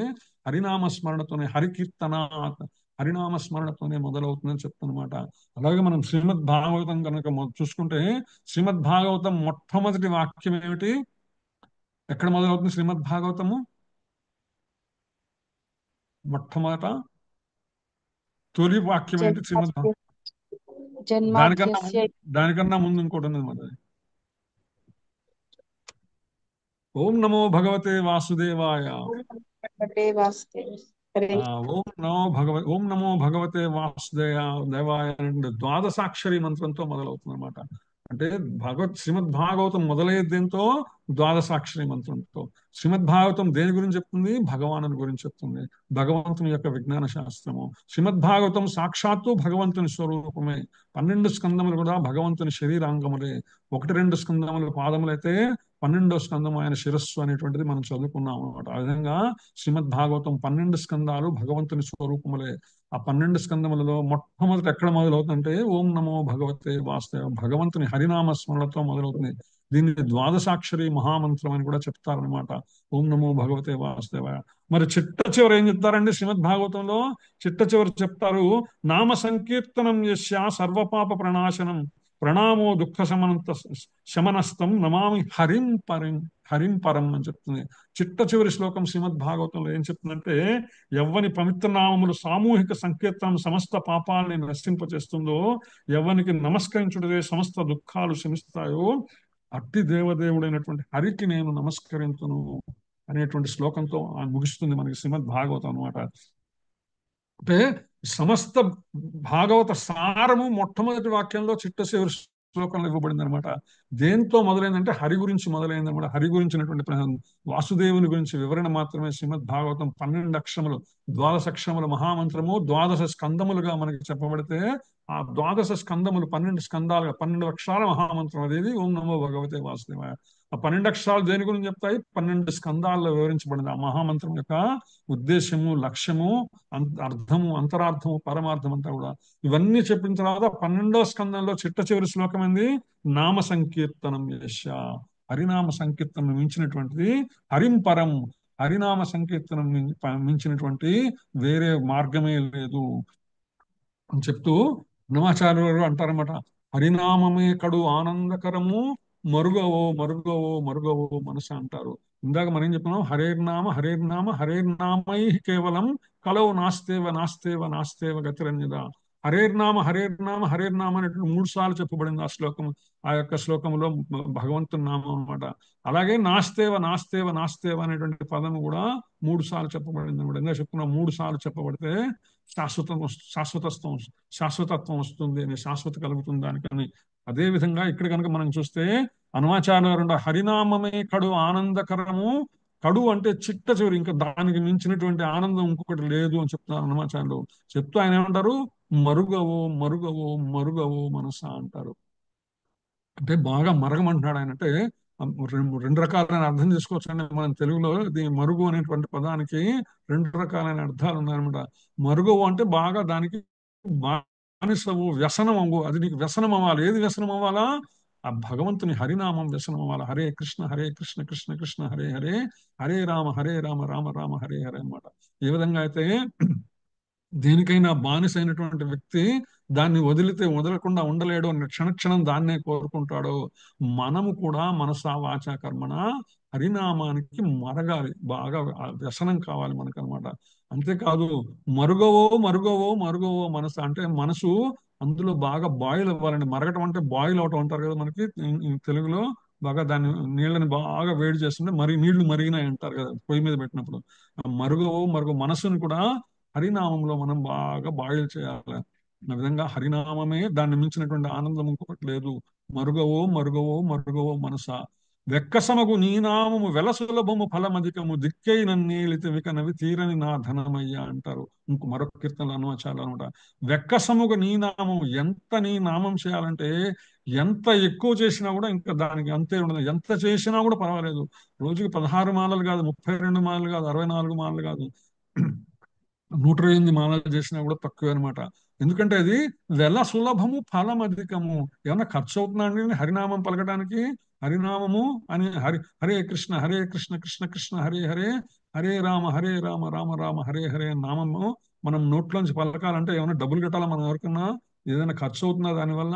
హరినామ స్మరణతోనే, హరినామ స్మరణతోనే మొదలవుతుందని చెప్తున్నమాట. అలాగే మనం శ్రీమద్ భాగవతం కనుక చూసుకుంటే, శ్రీమద్ భాగవతం మొట్టమొదటి వాక్యం ఏమిటి? ఎక్కడ మొదలవుతుంది శ్రీమద్ భాగవతము? మొట్టమొదట తొలి వాక్యం ఏంటి శ్రీమద్ భాగవతం? దానికన్నా ముందు ఇంకోటి ఉంది మరి. ఓం నమో భగవతే వాసుదేవాయ, ఓం నమో భగవతే వాసుదేవాయ అంటే ద్వాదశాక్షరి మంత్రంతో మొదలవుతుంది అనమాట. అంటే శ్రీమద్ భాగవతం మొదలయ్యేది దేంతో? ద్వాదశాక్షరి మంత్రంతో. శ్రీమద్ భాగవతం దేని గురించి చెప్తుంది? భగవాను గురించి చెప్తుంది. భగవంతుని యొక్క విజ్ఞాన శాస్త్రము. శ్రీమద్ భాగవతం సాక్షాత్తు భగవంతుని స్వరూపమే. 12 స్కందములు కూడా భగవంతుని శరీరాంగములే. 1-2 స్కందముల పాదములైతే 12వ స్కందం ఆయన శిరస్సు అనేటువంటిది మనం చదువుకున్నాం అనమాట. ఆ విధంగా శ్రీమద్ భాగవతం 12 స్కందాలు భగవంతుని స్వరూపములే. ఆ 12 స్కందములలో మొట్టమొదటి ఎక్కడ మొదలవుతుందంటే ఓం నమో భగవతే వాసుదేవ, భగవంతుని హరినామ స్మరణతో మొదలవుతుంది. దీన్ని ద్వాదశాక్షరి మహామంత్రం అని కూడా చెప్తారనమాట. ఓం నమో భగవతే వాసుదేవ. మరి చిట్ట చివరి ఏం చెప్తారండి శ్రీమద్ భాగవతంలో? చిట్ట చివరి చెప్తారు, నామ సంకీర్తనం యస్య సర్వపాప ప్రణాశనం ప్రణామో దుఃఖ శమనస్తం నమామి హరిం పరం అని చెప్తుంది. చిట్ట చివరి శ్లోకం శ్రీమద్ భాగవతంలో ఏం చెప్తుందంటే, ఎవ్వని పవిత్ర నామములు సామూహిక సంకీర్తనం సమస్త పాపాలని నశింపచేస్తుందో, ఎవ్వనికి నమస్కరించుటదే సమస్త దుఃఖాలు శమిస్తాయో, అట్టి దేవదేవుడైనటువంటి హరికి నేను నమస్కరించును అనేటువంటి శ్లోకంతో ముగిస్తుంది మనకి శ్రీమద్ భాగవతం అనమాట. అంటే సమస్త భాగవత సారము మొట్టమొదటి వాక్యంలో చిట్ట చివరి శ్లోకంలో ఇవ్వబడింది అనమాట. దేంతో మొదలైందంటే హరి గురించి మొదలైంది అనమాట. హరి గురించినటువంటి వాసుదేవుని గురించి వివరణ మాత్రమే శ్రీమద్ భాగవతం. 12 అక్షరములు, 12 అక్షరముల మహామంత్రము 12 స్కందములుగా మనకి చెప్పబడితే, ఆ 12 స్కందములు 12 స్కందాలుగా 12 అక్షరాల మహామంత్రం అదేది ఓం నమో భగవతే వాసుదేవాయ. ఆ 12 అక్షరాలు దేని గురించి చెప్తాయి? 12 స్కందాల్లో వివరించబడింది ఆ మహామంత్రం యొక్క ఉద్దేశము, లక్ష్యము, అర్థము, అంతరార్థము, పరమార్థం అంతా కూడా. ఇవన్నీ చెప్పిన తర్వాత 12వ స్కందంలో చిట్ట చివరి శ్లోకం ఏంది? నామ సంకీర్తనం యశ, హరినామ సంకీర్తనం మించినటువంటిది హరిం పరం, హరినామ సంకీర్తనం మించినటువంటి వేరే మార్గమే లేదు అని చెప్తూ నమాచార్యులు అంటారన్నమాట. హరినామమే కడు ఆనందకరము, మరుగవో మరుగవో మరుగవో మనసు అంటారు. ఇందాక మనం ఏం చెప్తున్నాం, హరేర్నామ హరేర్నామ హరేర్నామై కేవలం కలౌ నాస్తేవ నాస్తేవ నాస్తేవ గతిరన్యద. హరేర్నామ హరేర్నామ హరేర్నామ అనేటువంటి 3 సార్లు చెప్పబడింది ఆ శ్లోకం, ఆ యొక్క శ్లోకంలో భగవంతుని నామం అనమాట. అలాగే నాస్తేవ నాస్తేవ నాస్తేవ అనేటువంటి పదం కూడా 3 సార్లు చెప్పబడింది అనమాట. ఇందాక చెప్పుకున్నాం 3 సార్లు చెప్పబడితే శాశ్వతత్వం వస్తుంది అని, శాశ్వత కలుగుతుంది దానికని. అదే విధంగా ఇక్కడ కనుక మనం చూస్తే హనుమాచార్య గారు హరినామమే కడు ఆనందకరము, కడు అంటే చిట్ట చివరి, ఇంకా దానికి మించినటువంటి ఆనందం ఇంకొకటి లేదు అని చెప్తున్నారు హనుమాచార్యులు. చెప్తూ ఆయన ఏమంటారు, మరుగవో మరుగవో మరుగవో మనస అంటారు. అంటే బాగా మరగమంటున్నాడు ఆయన. అంటే రెండు రకాలైన అర్థం చేసుకోవచ్చు అండి మనం తెలుగులో. దీని మరుగు అనేటువంటి పదానికి 2 రకాలైన అర్థాలు ఉన్నాయన్నమాట. మరుగవు అంటే బాగా దానికి బానిసవు, వ్యసనం అవ్వు, అది నీకు వ్యసనం అవ్వాలి. ఏది వ్యసనం అవ్వాలా? ఆ భగవంతుని హరినామం వ్యసనం అవ్వాలి. హరే కృష్ణ కృష్ణ కృష్ణ హరే హరే, హరే రామ రామ రామ హరే హరే అన్నమాట. ఏ విధంగా అయితే దేనికైనా బానిసైనటువంటి వ్యక్తి దాన్ని వదిలితే వదలకుండా ఉండలేడు అని క్షణక్షణం దాన్నే కోరుకుంటాడు, మనము కూడా మనసా వాచ కర్మణ హరినామానికి మరగాలి, బాగా వ్యసనం కావాలి మనకు అనమాట. అంతేకాదు మరుగవో మరుగవో మరుగవో మనసు అంటే మనసు అందులో బాగా బాయిల్ అవ్వాలండి. మరగటం అంటే బాయిల్ అవటం అంటారు కదా మనకి తెలుగులో. బాగా దాన్ని నీళ్ళని బాగా వేడి చేస్తుంటే నీళ్లు మరిగినాయి అంటారు కదా పొయ్యి మీద పెట్టినప్పుడు. మరుగవో మరుగు మనసుని కూడా హరినామంలో మనం బాగా బాయిల్ చేయాలి. ఆ విధంగా హరినామమే దాన్ని మించినటువంటి ఆనందం ఇంకొకటి లేదు. మరుగవో మరుగవో మరుగవో మనస వెక్కసమగు నీ నామము వెల సులభము ఫలమధికము దిక్కై నన్నేలిత వికనవి తీరని నా ధనమయ్య అంటారు. మరొక కీర్తనలు అనువచాలు అనమాట. వెక్కసముగు నీ నామం, ఎంత నీ నామం చేయాలంటే ఎంత ఎక్కువ చేసినా కూడా ఇంకా దానికి అంతే ఉండదు. ఎంత చేసినా కూడా పర్వాలేదు. రోజుకి 16 మాలలు కాదు, 32 మాలలు కాదు, 64 మాలలు కాదు, 108 మాలలు చేసినా కూడా తక్కువే అనమాట. ఎందుకంటే అది వెల సులభము ఫలం అధికము. ఏమన్నా ఖర్చు అవుతుందా అండి హరినామం పలకడానికి? హరినామము అని హరే కృష్ణ కృష్ణ కృష్ణ హరే హరే, హరే రామ రామ రామ హరే హరే నామము మనం నోట్లోంచి పలకాలంటే ఏమైనా డబ్బులు కట్టాలా మనం ఎవరికన్నా? ఏదైనా ఖర్చు అవుతుందా దానివల్ల?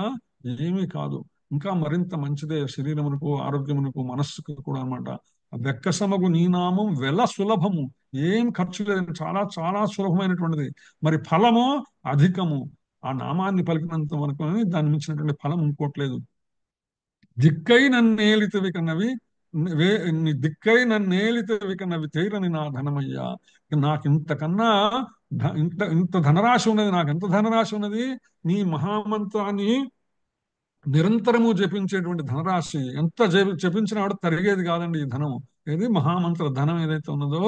ఏమీ కాదు. ఇంకా మరింత మంచిదే శరీరమునకు, ఆరోగ్యమునకు, మనస్సుకు కూడా అనమాట. వెక్కసమగు నీ నామం వెల సులభము, ఏం ఖర్చు లేదని, చాలా చాలా సులభమైనటువంటిది. మరి ఫలము అధికము. ఆ నామాన్ని పలికినంత వరకు దాన్ని మించినటువంటి ఫలం ఇంకోట్లేదు. దిక్కై నన్నేలితవి కన్నవి దిక్కై నన్నేలితవి కన్నవి తీరని నా ధనమయ్యా. నాకు ఇంతకన్నా ఇంత ధనరాశి ఉన్నది. నాకు ఎంత ధనరాశి ఉన్నది? నీ మహామంత్రాన్ని నిరంతరము జపించేటువంటి ధనరాశి ఎంత జపించినా కూడా తరిగేది కాదండి ఈ ధనం. ఏది మహామంత్ర ధనం ఏదైతే ఉన్నదో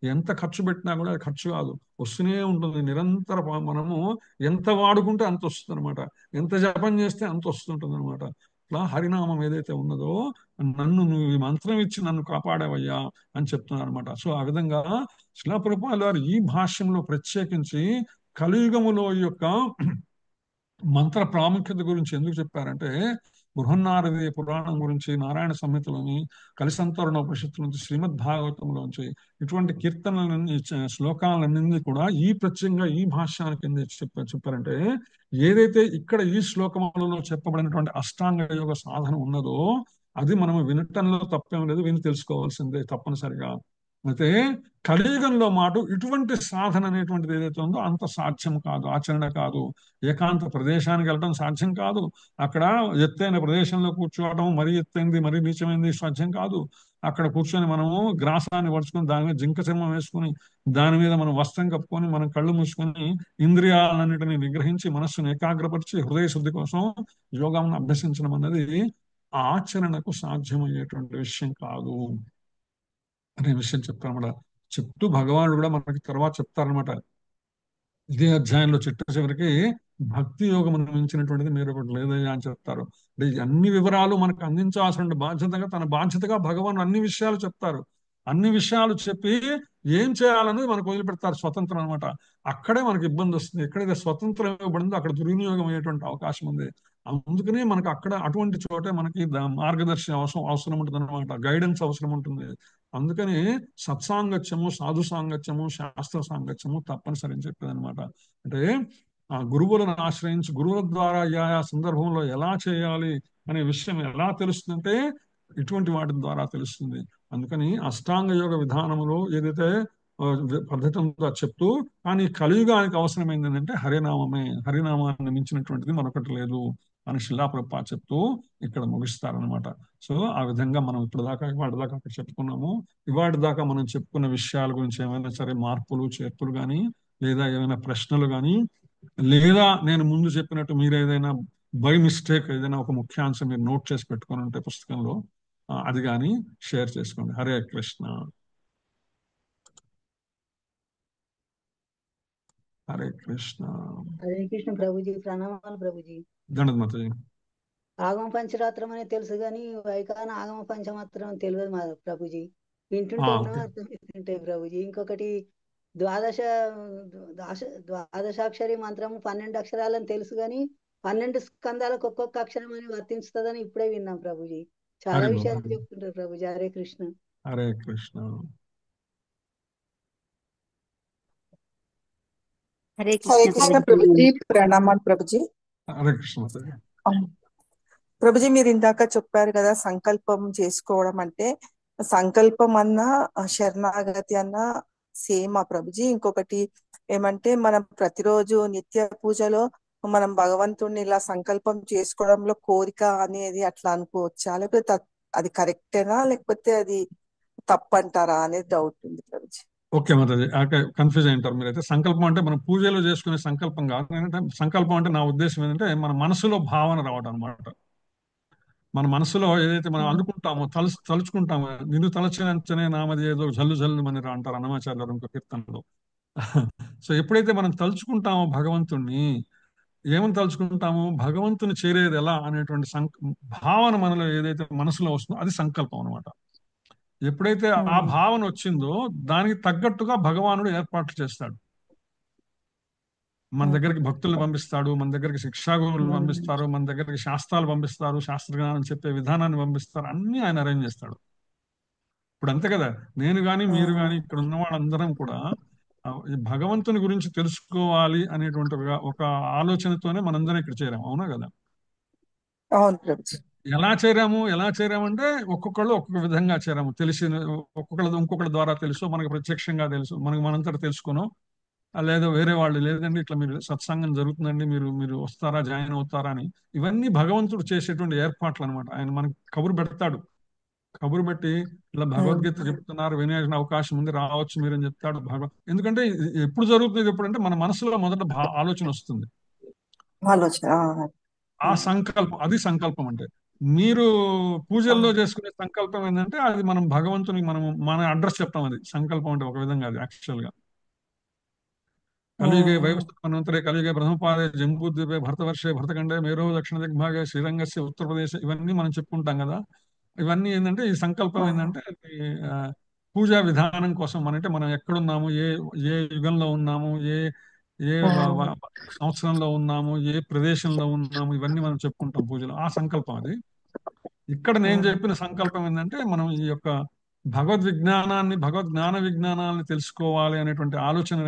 ఎంత ఖర్చు పెట్టినా కూడా అది ఖర్చు కాదు, వస్తూనే ఉంటుంది నిరంతర. మనము ఎంత వాడుకుంటే అంత వస్తుంది అనమాట, ఎంత జపం చేస్తే అంత వస్తుంటుంది అనమాట. ఇట్లా హరినామం ఏదైతే ఉన్నదో, నన్ను నువ్వు ఈ మంత్రం ఇచ్చి నన్ను కాపాడావయ్యా అని చెప్తున్నారు అనమాట. సో ఆ విధంగా శిలా ప్రభుపాదుల వారు ఈ భాష్యంలో ప్రత్యేకించి కలియుగములో యొక్క మంత్ర ప్రాముఖ్యత గురించి ఎందుకు చెప్పారంటే, బృహన్నారది పురాణం గురించి, నారాయణ సంహితలోని, కలిసంతరణ ఉపనిషత్తు నుంచి, శ్రీమద్ భాగవతంలోంచి ఇటువంటి కీర్తనలన్నీ, శ్లోకాలన్నీ కూడా ఈ ప్రత్యేకంగా ఈ భాష్యానికి ఎందుకు చెప్పారంటే, ఏదైతే ఇక్కడ ఈ శ్లోకములలో చెప్పబడినటువంటి అష్టాంగ యోగ సాధన ఉన్నదో అది మనం వినటంలో తప్పేం లేదు, విని తెలుసుకోవాల్సిందే తప్పనిసరిగా. అయితే కలియుగంలో మాట ఇటువంటి సాధన అనేటువంటిది ఏదైతే ఉందో అంత సాధ్యం కాదు, ఆచరణ కాదు. ఏకాంత ప్రదేశానికి వెళ్ళడం సాధ్యం కాదు. అక్కడ ఎత్తైన ప్రదేశంలో కూర్చోవడం, మరీ ఎత్తైంది మరీ నీచమైంది సాధ్యం కాదు. అక్కడ కూర్చొని మనము గ్రాసాన్ని పడుచుకొని దాని మీద జింక చర్మం వేసుకుని దాని మీద మనం వస్త్రం కప్పుకొని మనం కళ్ళు మూసుకొని ఇంద్రియాలన్నిటిని నిగ్రహించి మనస్సును ఏకాగ్రపరిచి హృదయ శుద్ధి కోసం యోగాన్ని అభ్యసించడం అన్నది ఆచరణకు సాధ్యమయ్యేటువంటి విషయం కాదు అనే విషయం చెప్తారన్నమాట. చెప్తూ భగవానుడు కూడా మనకి తర్వాత చెప్తారనమాట. ఇదే అధ్యాయంలో చివరికి భక్తి యోగం మించినటువంటిది మీరు ఒకటి లేదయ్యా అని చెప్తారు. అంటే అన్ని వివరాలు మనకు అందించాల్సిన బాధ్యతగా, తన బాధ్యతగా భగవాన్ అన్ని విషయాలు చెప్తారు. అన్ని విషయాలు చెప్పి ఏం చేయాలనేది మనకు వదిలిపెడతారు. స్వతంత్రం అనమాట. అక్కడే మనకి ఇబ్బంది వస్తుంది. ఎక్కడైతే స్వతంత్రం ఇవ్వబడిందో అక్కడ దుర్వినియోగం అయ్యేటువంటి అవకాశం ఉంది. అందుకనే మనకు అక్కడ అటువంటి చోటే మనకి మార్గదర్శి అవసరం ఉంటుంది అనమాట, గైడెన్స్ అవసరం ఉంటుంది. అందుకని సత్సాంగత్యము, సాధు సాంగత్యము, శాస్త్ర సాంగత్యము తప్పనిసరి అని చెప్పేది అనమాట. అంటే ఆ గురువులను ఆశ్రయించి గురువుల ద్వారా ఆయా సందర్భంలో ఎలా చేయాలి అనే విషయం ఎలా తెలుస్తుందంటే ఇటువంటి వాటి ద్వారా తెలుస్తుంది. అందుకని అష్టాంగ యోగ విధానములో ఏదైతే పద్ధతి ఉందో అది చెప్తూ, కానీ కలియుగానికి అవసరమైంది ఏంటంటే హరినామమే, హరినామాన్ని మించినటువంటిది మరొకటి లేదు అని శిలా ప్రభుపాద చెప్తూ ఇక్కడ ముగిస్తారనమాట. సో ఆ విధంగా మనం ఇప్పుడు దాకా ఇవాటి దాకా అక్కడ చెప్పుకున్నాము. ఇవాటి దాకా మనం చెప్పుకున్న విషయాల గురించి ఏమైనా సరే మార్పులు చేర్పులు కానీ, లేదా ఏమైనా ప్రశ్నలు కానీ, లేదా నేను ముందు చెప్పినట్టు మీరు ఏదైనా బై మిస్టేక్ ఏదైనా ఒక ముఖ్యాంశం మీరు నోట్ చేసి పెట్టుకొని ఉంటే పుస్తకంలో, అది కానీ షేర్ చేసుకోండి. హరే కృష్ణ. హరే కృష్ణ. హరే కృష్ణ ప్రభుజీ. ప్రణామాలు ప్రభుజీ. దండత్ మాతాజీ. ఆగమ పంచరాత్రం అనేది తెలుసు కానీ వైఖాన ఆగమ పంచమాత్రం తెలియదు మా ప్రభుజీ. వింటుంటే ఎన్నో ఓకే. అర్థమవుతుంటాయి ప్రభుజీ. ఇంకొకటి ద్వాదశాక్షరి మంత్రం 12 అక్షరాలని తెలుసు కానీ 12 స్కందాలకు ఒక్కొక్క అక్షరం అని వర్తించుతుందని ఇప్పుడే విన్నాం ప్రభుజీ. చాలా హరే విషయాలు బాబు. చెప్తుంటారు ప్రభుజీ. హరే కృష్ణ. హరే కృష్ణ. హరే హరే కృష్ణ కృష్ణ ప్రభుజీ. ప్రభుజీ. ప్రణామాలు ప్రభుజీ. హరే కృష్ణ మాతాజీ. ప్రభుజీ మీరు ఇందాక చెప్పారు కదా సంకల్పం చేసుకోవడం అంటే, సంకల్పం అన్నా శరణాగతి అన్నా సేమ్ ఆ ప్రభుజీ. ఇంకొకటి ఏమంటే మనం ప్రతిరోజు నిత్య పూజలో మనం భగవంతుడిని ఇలా సంకల్పం చేసుకోవడంలో కోరిక అనేది అట్లా అనుకోవచ్చా, లేకపోతే అది కరెక్టేనా లేకపోతే అది తప్పంటారా అనేది డౌట్ ఉంది ప్రభుజీ. ఓకే మాతాజీ. కన్ఫ్యూజ్ అయింటారు మీరైతే. సంకల్పం అంటే మనం పూజలో చేసుకునే సంకల్పం కాదు. ఏంటంటే సంకల్పం అంటే నా ఉద్దేశం ఏంటంటే మన మనసులో భావన రావడం అనమాట. మన మనసులో ఏదైతే మనం అనుకుంటామో తలుచుకుంటామో, నిన్ను తలచినంచనే నామది ఏదో జల్లు జల్లు అని అంటారు అన్నమాచార్యులు ఇంకో కీర్తనలో. సో ఎప్పుడైతే మనం తలుచుకుంటామో భగవంతుణ్ణి, ఏమని తలుచుకుంటామో భగవంతుని చేరేది ఎలా అనేటువంటి భావన మనలో ఏదైతే మనసులో వస్తుందో అది సంకల్పం అనమాట. ఎప్పుడైతే ఆ భావన వచ్చిందో దానికి తగ్గట్టుగా భగవానుడు ఏర్పాట్లు చేస్తాడు. మన దగ్గరికి భక్తులను పంపిస్తాడు, మన దగ్గరికి శిక్షాగురువులు పంపిస్తారు, మన దగ్గరికి శాస్త్రాలు పంపిస్తారు, శాస్త్రజ్ఞానం చెప్పే విధానాన్ని పంపిస్తారు, అన్ని ఆయన అరేంజ్ చేస్తాడు. ఇప్పుడు అంతే కదా, నేను కానీ మీరు కానీ ఇక్కడ ఉన్న వాళ్ళందరం కూడా ఈ భగవంతుని గురించి తెలుసుకోవాలి అనేటువంటి ఒక ఆలోచనతోనే మనందరం ఇక్కడ చేరాము. అవునా కదా? అవును ప్రభుజీ. ఎలా చేరామంటే ఒక్కొక్కళ్ళు ఒక్కొక్క విధంగా చేరాము. తెలిసిన ఇంకొకళ్ళ ద్వారా తెలుసు, మనకు ప్రత్యక్షంగా తెలుసు, మనకు మనంతటా తెలుసుకున్నాం. లేదా వేరే వాళ్ళు లేదండి ఇట్లా మీరు సత్సంగం జరుగుతుందండి, మీరు వస్తారా, జాయిన్ అవుతారా అని. ఇవన్నీ భగవంతుడు చేసేటువంటి ఏర్పాట్లు అనమాట. ఆయన మనకి కబురు పెడతాడు. కబురు పెట్టి ఇలా భగవద్గీత చెప్తున్నారు, వినే అవకాశం ఉంది, రావచ్చు మీరు అని చెప్తాడు. ఎందుకంటే ఎప్పుడు జరుగుతుంది ఎప్పుడంటే మన మనసులో మొదట ఆలోచన వస్తుంది. ఆ సంకల్పం, అది సంకల్పం అంటే. మీరు పూజల్లో చేసుకునే సంకల్పం ఏంటంటే అది మనం భగవంతుని మన అడ్రస్ చెప్తాం. అది సంకల్పం అంటే ఒక విధంగా అది యాక్చువల్ గా. కలియుగే వైవస్వతమన్వంతరే కలియుగే బ్రహ్మపాదే జంబూద్వీపే భరతవర్షే భరతఖండే మేరో దక్షిణ దిగ్భాగే శ్రీరంగస్య ఉత్తరప్రదేశ్, ఇవన్నీ మనం చెప్పుకుంటాం కదా. ఇవన్నీ ఏంటంటే ఈ సంకల్పం ఏంటంటే పూజా విధానం కోసం. అంటే మనం ఎక్కడున్నాము, ఏ యుగంలో ఉన్నాము, ఏ సంవత్సరంలో ఉన్నాము, ఏ ప్రదేశంలో ఉన్నాము, ఇవన్నీ మనం చెప్పుకుంటాం పూజలో. ఆ సంకల్పం అది. ఇక్కడ నేను చెప్పిన సంకల్పం ఏంటంటే మనం ఈ యొక్క భగవద్ జ్ఞాన విజ్ఞానాన్ని తెలుసుకోవాలి అనేటువంటి ఆలోచన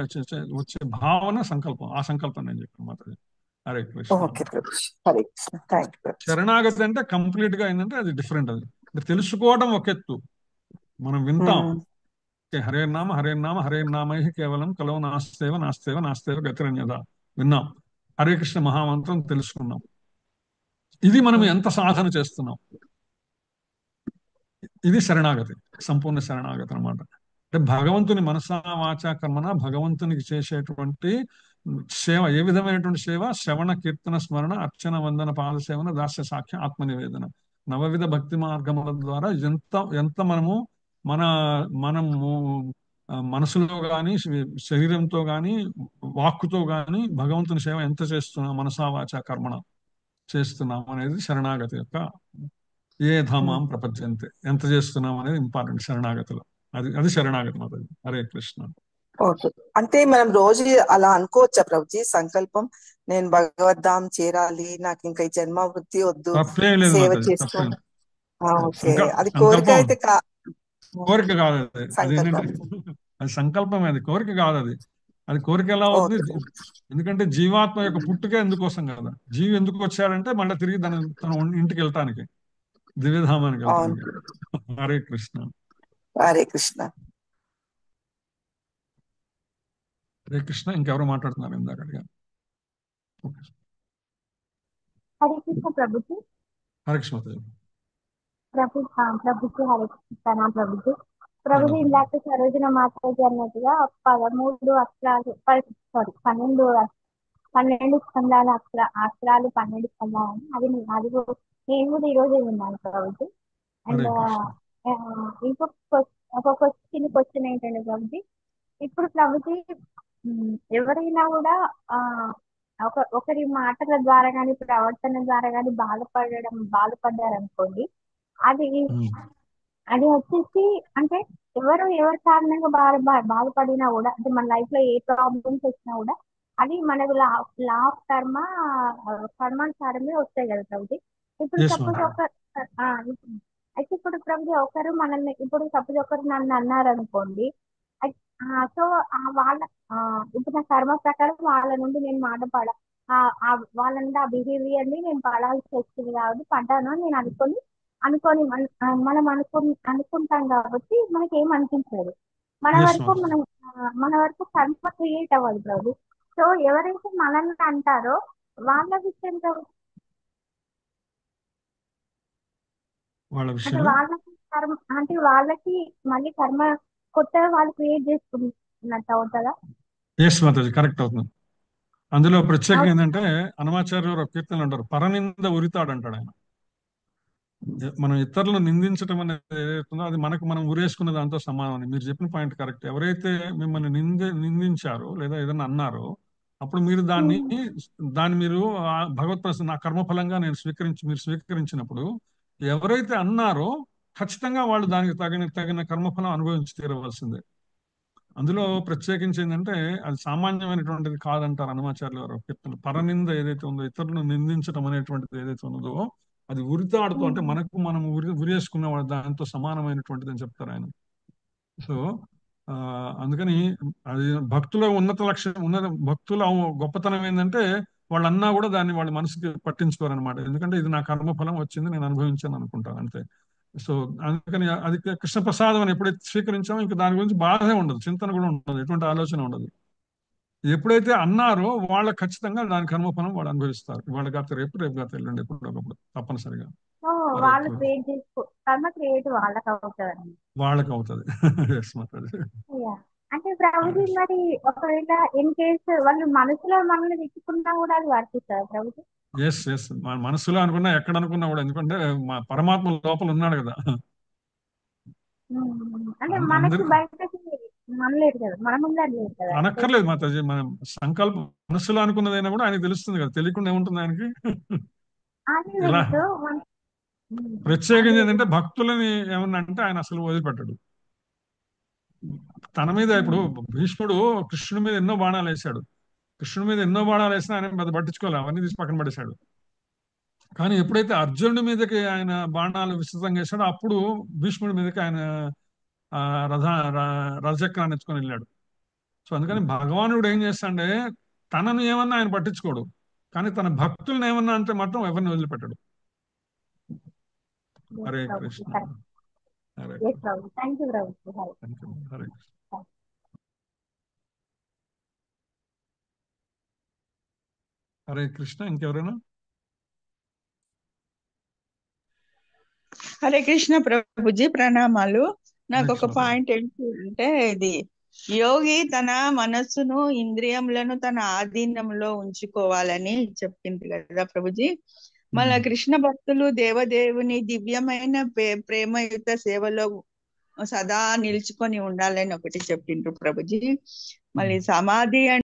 వచ్చే భావన సంకల్పం. ఆ సంకల్పం నేను చెప్పాను మాత్రమే. హరే కృష్ణ. శరణాగతి అంటే కంప్లీట్ గా ఏంటంటే అది డిఫరెంట్. అది తెలుసుకోవడం ఒక ఎత్తు, మనం వింటాం. హరే నామ హరే నామ హరే నామై కేవలం కలవ నాస్తేవ గతిరన్యద విన్నాం. హరే కృష్ణ మహామంత్రం తెలుసుకున్నాం. ఇది మనం ఎంత సాధన చేస్తున్నాం, ఇది శరణాగతి, సంపూర్ణ శరణాగతి అనమాట. అంటే భగవంతుని మనసా వాచా కర్మన భగవంతునికి చేసేటువంటి సేవ. ఏ విధమైనటువంటి సేవ? శ్రవణ కీర్తన స్మరణ అర్చన వందన పాద సేవన దాస్య సాఖ్య ఆత్మనివేదన. నవవిధ భక్తి మార్గముల ద్వారా ఎంత మనము మనసులో గాని శరీరంతో గాని వాక్కుతో గాని భగవంతుని సేవ ఎంత చేస్తున్నాం, మనసా వాచా కర్మణ చేస్తున్నాం అనేది శరణాగతి యొక్క ఏ ధామాం ప్రపంచంతే ఎంత చేస్తున్నాం అనేది ఇంపార్టెంట్ శరణాగతిలో. అది శరణాగతి మాత్రం. హరే కృష్ణ. ఓకే, అంటే మనం రోజు అలా అనుకోవచ్చా ప్రభుజీ? సంకల్పం నేను భగవద్ధాం చేరాలి, నాకు ఇంకా ఈ జన్మ వృత్తి వద్దు, సేవ చేసుకోవాలి. అది కోరిక అయితే కోరిక కాదు అది సంకల్పం. అది కోరిక కాదు. అది కోరిక ఎలా అవుతుంది? ఎందుకంటే జీవాత్మ యొక్క పుట్టుకే ఎందుకోసం కదా. జీవి ఎందుకు వచ్చాడంటే మళ్ళీ తిరిగి తన ఇంటికి వెళ్ళటానికి, దివ్యధామానికి వెళ్ళటానికి. హరే కృష్ణ. హరే కృష్ణ. హరే కృష్ణ. ఇంకెవరు మాట్లాడుతున్నారు? ఇందాక అడిగాను. ఓకే. హరే కృష్ణ ప్రభుజీ. హరే కృష్ణ మాతాజీ. ప్రభుజీ హరే కృష్ణ ప్రభుజీ. ప్రభుజీ ఇందాక సరోజన మాతాజీ అన్నట్టుగా 13 అక్షరాలు 12 స్కందాల అక్షరాలు 12 స్కందాలు అది నేను కూడా ఈరోజు విన్నాను ప్రభుజీ. అండ్ ఇంకొక క్వశ్చన్ ఏంటంటే ప్రభుజీ, ఇప్పుడు ప్రభుజీ ఎవరైనా కూడా ఒకరి మాటల ద్వారా కానీ ప్రవర్తన ద్వారా కానీ బాధపడ్డారనుకోండి, అది వచ్చేసి అంటే ఎవరి కారణంగా బాధపడినా కూడా, అంటే మన లైఫ్ లో ఏ ప్రాబ్లమ్స్ వచ్చినా కూడా అది మనకు లా ఆఫ్ కర్మానుసారమే వస్తాయి కదా ప్రభుజీ. ఇప్పుడు సపోజ్ అయితే ఇప్పుడు ప్రభుజీ ఒకరు మనల్ని, ఇప్పుడు సపోజ్ ఒకరు నన్ను అన్నారు అనుకోండి, సో వాళ్ళ ఇప్పుడు నా కర్మ ప్రకారం వాళ్ళ నుండి నేను మాట వాళ్ళ నుండి ఆ బిహేవియర్ ని నేను పడాల్సి వస్తుంది కాబట్టి పడ్డాను నేను అనుకొని మనం అనుకుంటాం కాబట్టి మనకి ఏం అనిపించదు. మన వరకు కర్మ క్రియేట్ అవ్వదు ప్రభు. సో ఎవరైతే మనల్ని అంటారో వాళ్ళ విషయం అంటే వాళ్ళకి మళ్ళీ కర్మ కొత్తగా వాళ్ళు క్రియేట్ చేసుకున్నట్టు అవుతుందా? ఎస్ మాతాజీ, కరెక్ట్ అవుతుంది. అందులో ప్రత్యేకంగా ఏంటంటే హనుమాచార్య కీర్తనలు అంటారు, పరనింద ఉరితాడు అంటాడు ఆయన. మనం ఇతరులను నిందించడం అనేది ఏదైతుందో అది మనం ఉరేసుకున్న దాంతో సమానం. మీరు చెప్పిన పాయింట్ కరెక్ట్. ఎవరైతే మిమ్మల్ని నిందించారో లేదా ఏదైనా అన్నారో అప్పుడు మీరు దాన్ని మీరు భగవత్ ప్రసాద్ నా కర్మఫలంగా నేను మీరు స్వీకరించినప్పుడు ఎవరైతే అన్నారో ఖచ్చితంగా వాళ్ళు దానికి తగిన కర్మఫలం అనుభవించి తీరవలసిందే. అందులో ప్రత్యేకించి ఏంటంటే అది సామాన్యమైనటువంటిది కాదంటారు హనుమాచార్యుల వారు. పరనింద ఏదైతే ఉందో, ఇతరులను నిందించడం అనేటువంటిది ఏదైతే ఉన్నదో అది ఉరితాడుతో, అంటే మనం ఉరేసుకున్న దాంతో సమానమైనటువంటిది అని చెప్తారు ఆయన. సో అందుకని అది భక్తుల ఉన్నత లక్ష్యం భక్తుల గొప్పతనం ఏంటంటే వాళ్ళు అన్నా కూడా దాన్ని వాళ్ళ మనసుకి పట్టించుకోరు అనమాట. ఎందుకంటే ఇది నా కర్మఫలం వచ్చింది, నేను అనుభవించాను అనుకుంటాను అంతే. సో అందుకని అది కృష్ణ ప్రసాదం అని ఎప్పుడైతే స్వీకరించామో ఇంకా దాని గురించి బాధే ఉండదు, చింతన కూడా ఉండదు, ఎటువంటి ఆలోచన ఉండదు. ఎప్పుడైతే అన్నారో వాళ్ళ ఖచ్చితంగా దాని కర్మఫలం వాళ్ళు అనుభవిస్తారు. వాళ్ళ కాస్త రేపు కాస్త ఎల్లుండి ఎప్పుడు తప్పనిసరిగా వాళ్ళకి అవుతుంది. అంటే ప్రభుజీ మరి ఒకవేళ ఇన్ కేసు వాళ్ళు మనసులో మనల్ని తిట్టుకున్నా కూడా అది వర్తిస్తారు ప్రభుజీ? ఎస్ మనసులో అనుకున్నా ఎక్కడ అనుకున్నా కూడా, ఎందుకంటే పరమాత్మ లోపల ఉన్నాడు కదా. అంటే మనకి బయటకి మనలేదు కదా, మన ముందు లేదు కదా. అనక్కర్లేదు మాతాజీ, మన సంకల్పం మనసులో అనుకున్నదైనా కూడా ఆయనకి తెలుస్తుంది కదా, తెలియకుండా ఏముంటుంది ఆయనకి. ఇలా ప్రత్యేకంగా ఏంటంటే భక్తులని ఏమన్నా అంటే ఆయన అసలు వదిలిపెట్టాడు. తన మీద ఇప్పుడు భీష్ముడు కృష్ణుడి మీద ఎన్నో బాణాలు వేశాడు. కృష్ణుడి మీద ఎన్నో బాణాలు వేసినా ఆయన పెద్ద పట్టించుకోవాలి, అవన్నీ తీసి పక్కన పడేశాడు. కానీ ఎప్పుడైతే అర్జునుడి మీదకి ఆయన బాణాలు విస్తృతంగా వేశాడో అప్పుడు భీష్ముడి మీదకి ఆయన రథచక్రాన్ని ఎత్తుకొని వెళ్ళాడు. సో అందుకని భగవానుడు ఏం చేస్తాడే, తనను ఏమన్నా ఆయన పట్టించుకోడు, కానీ తన భక్తులను ఏమన్నా అంటే మాత్రం ఎవరిని వదిలిపెట్టాడు. హరే కృష్ణ. హరే హరే కృష్ణ. ఇంకెవరైనా? హరే కృష్ణ ప్రభుజీ, ప్రణామాలు. నాకు ఒక పాయింట్ ఏంటంటే, ఇది యోగి తన మనస్సును ఇంద్రియములను తన ఆధీనంలో ఉంచుకోవాలని చెప్పింది కదా ప్రభుజీ. మళ్ళా కృష్ణ భక్తులు దేవదేవుని దివ్యమైన ప్రేమయుత సేవలో సదా నిలుచుకొని ఉండాలని ఒకటి చెప్పిండ్రు ప్రభుజీ. మళ్ళీ సమాధి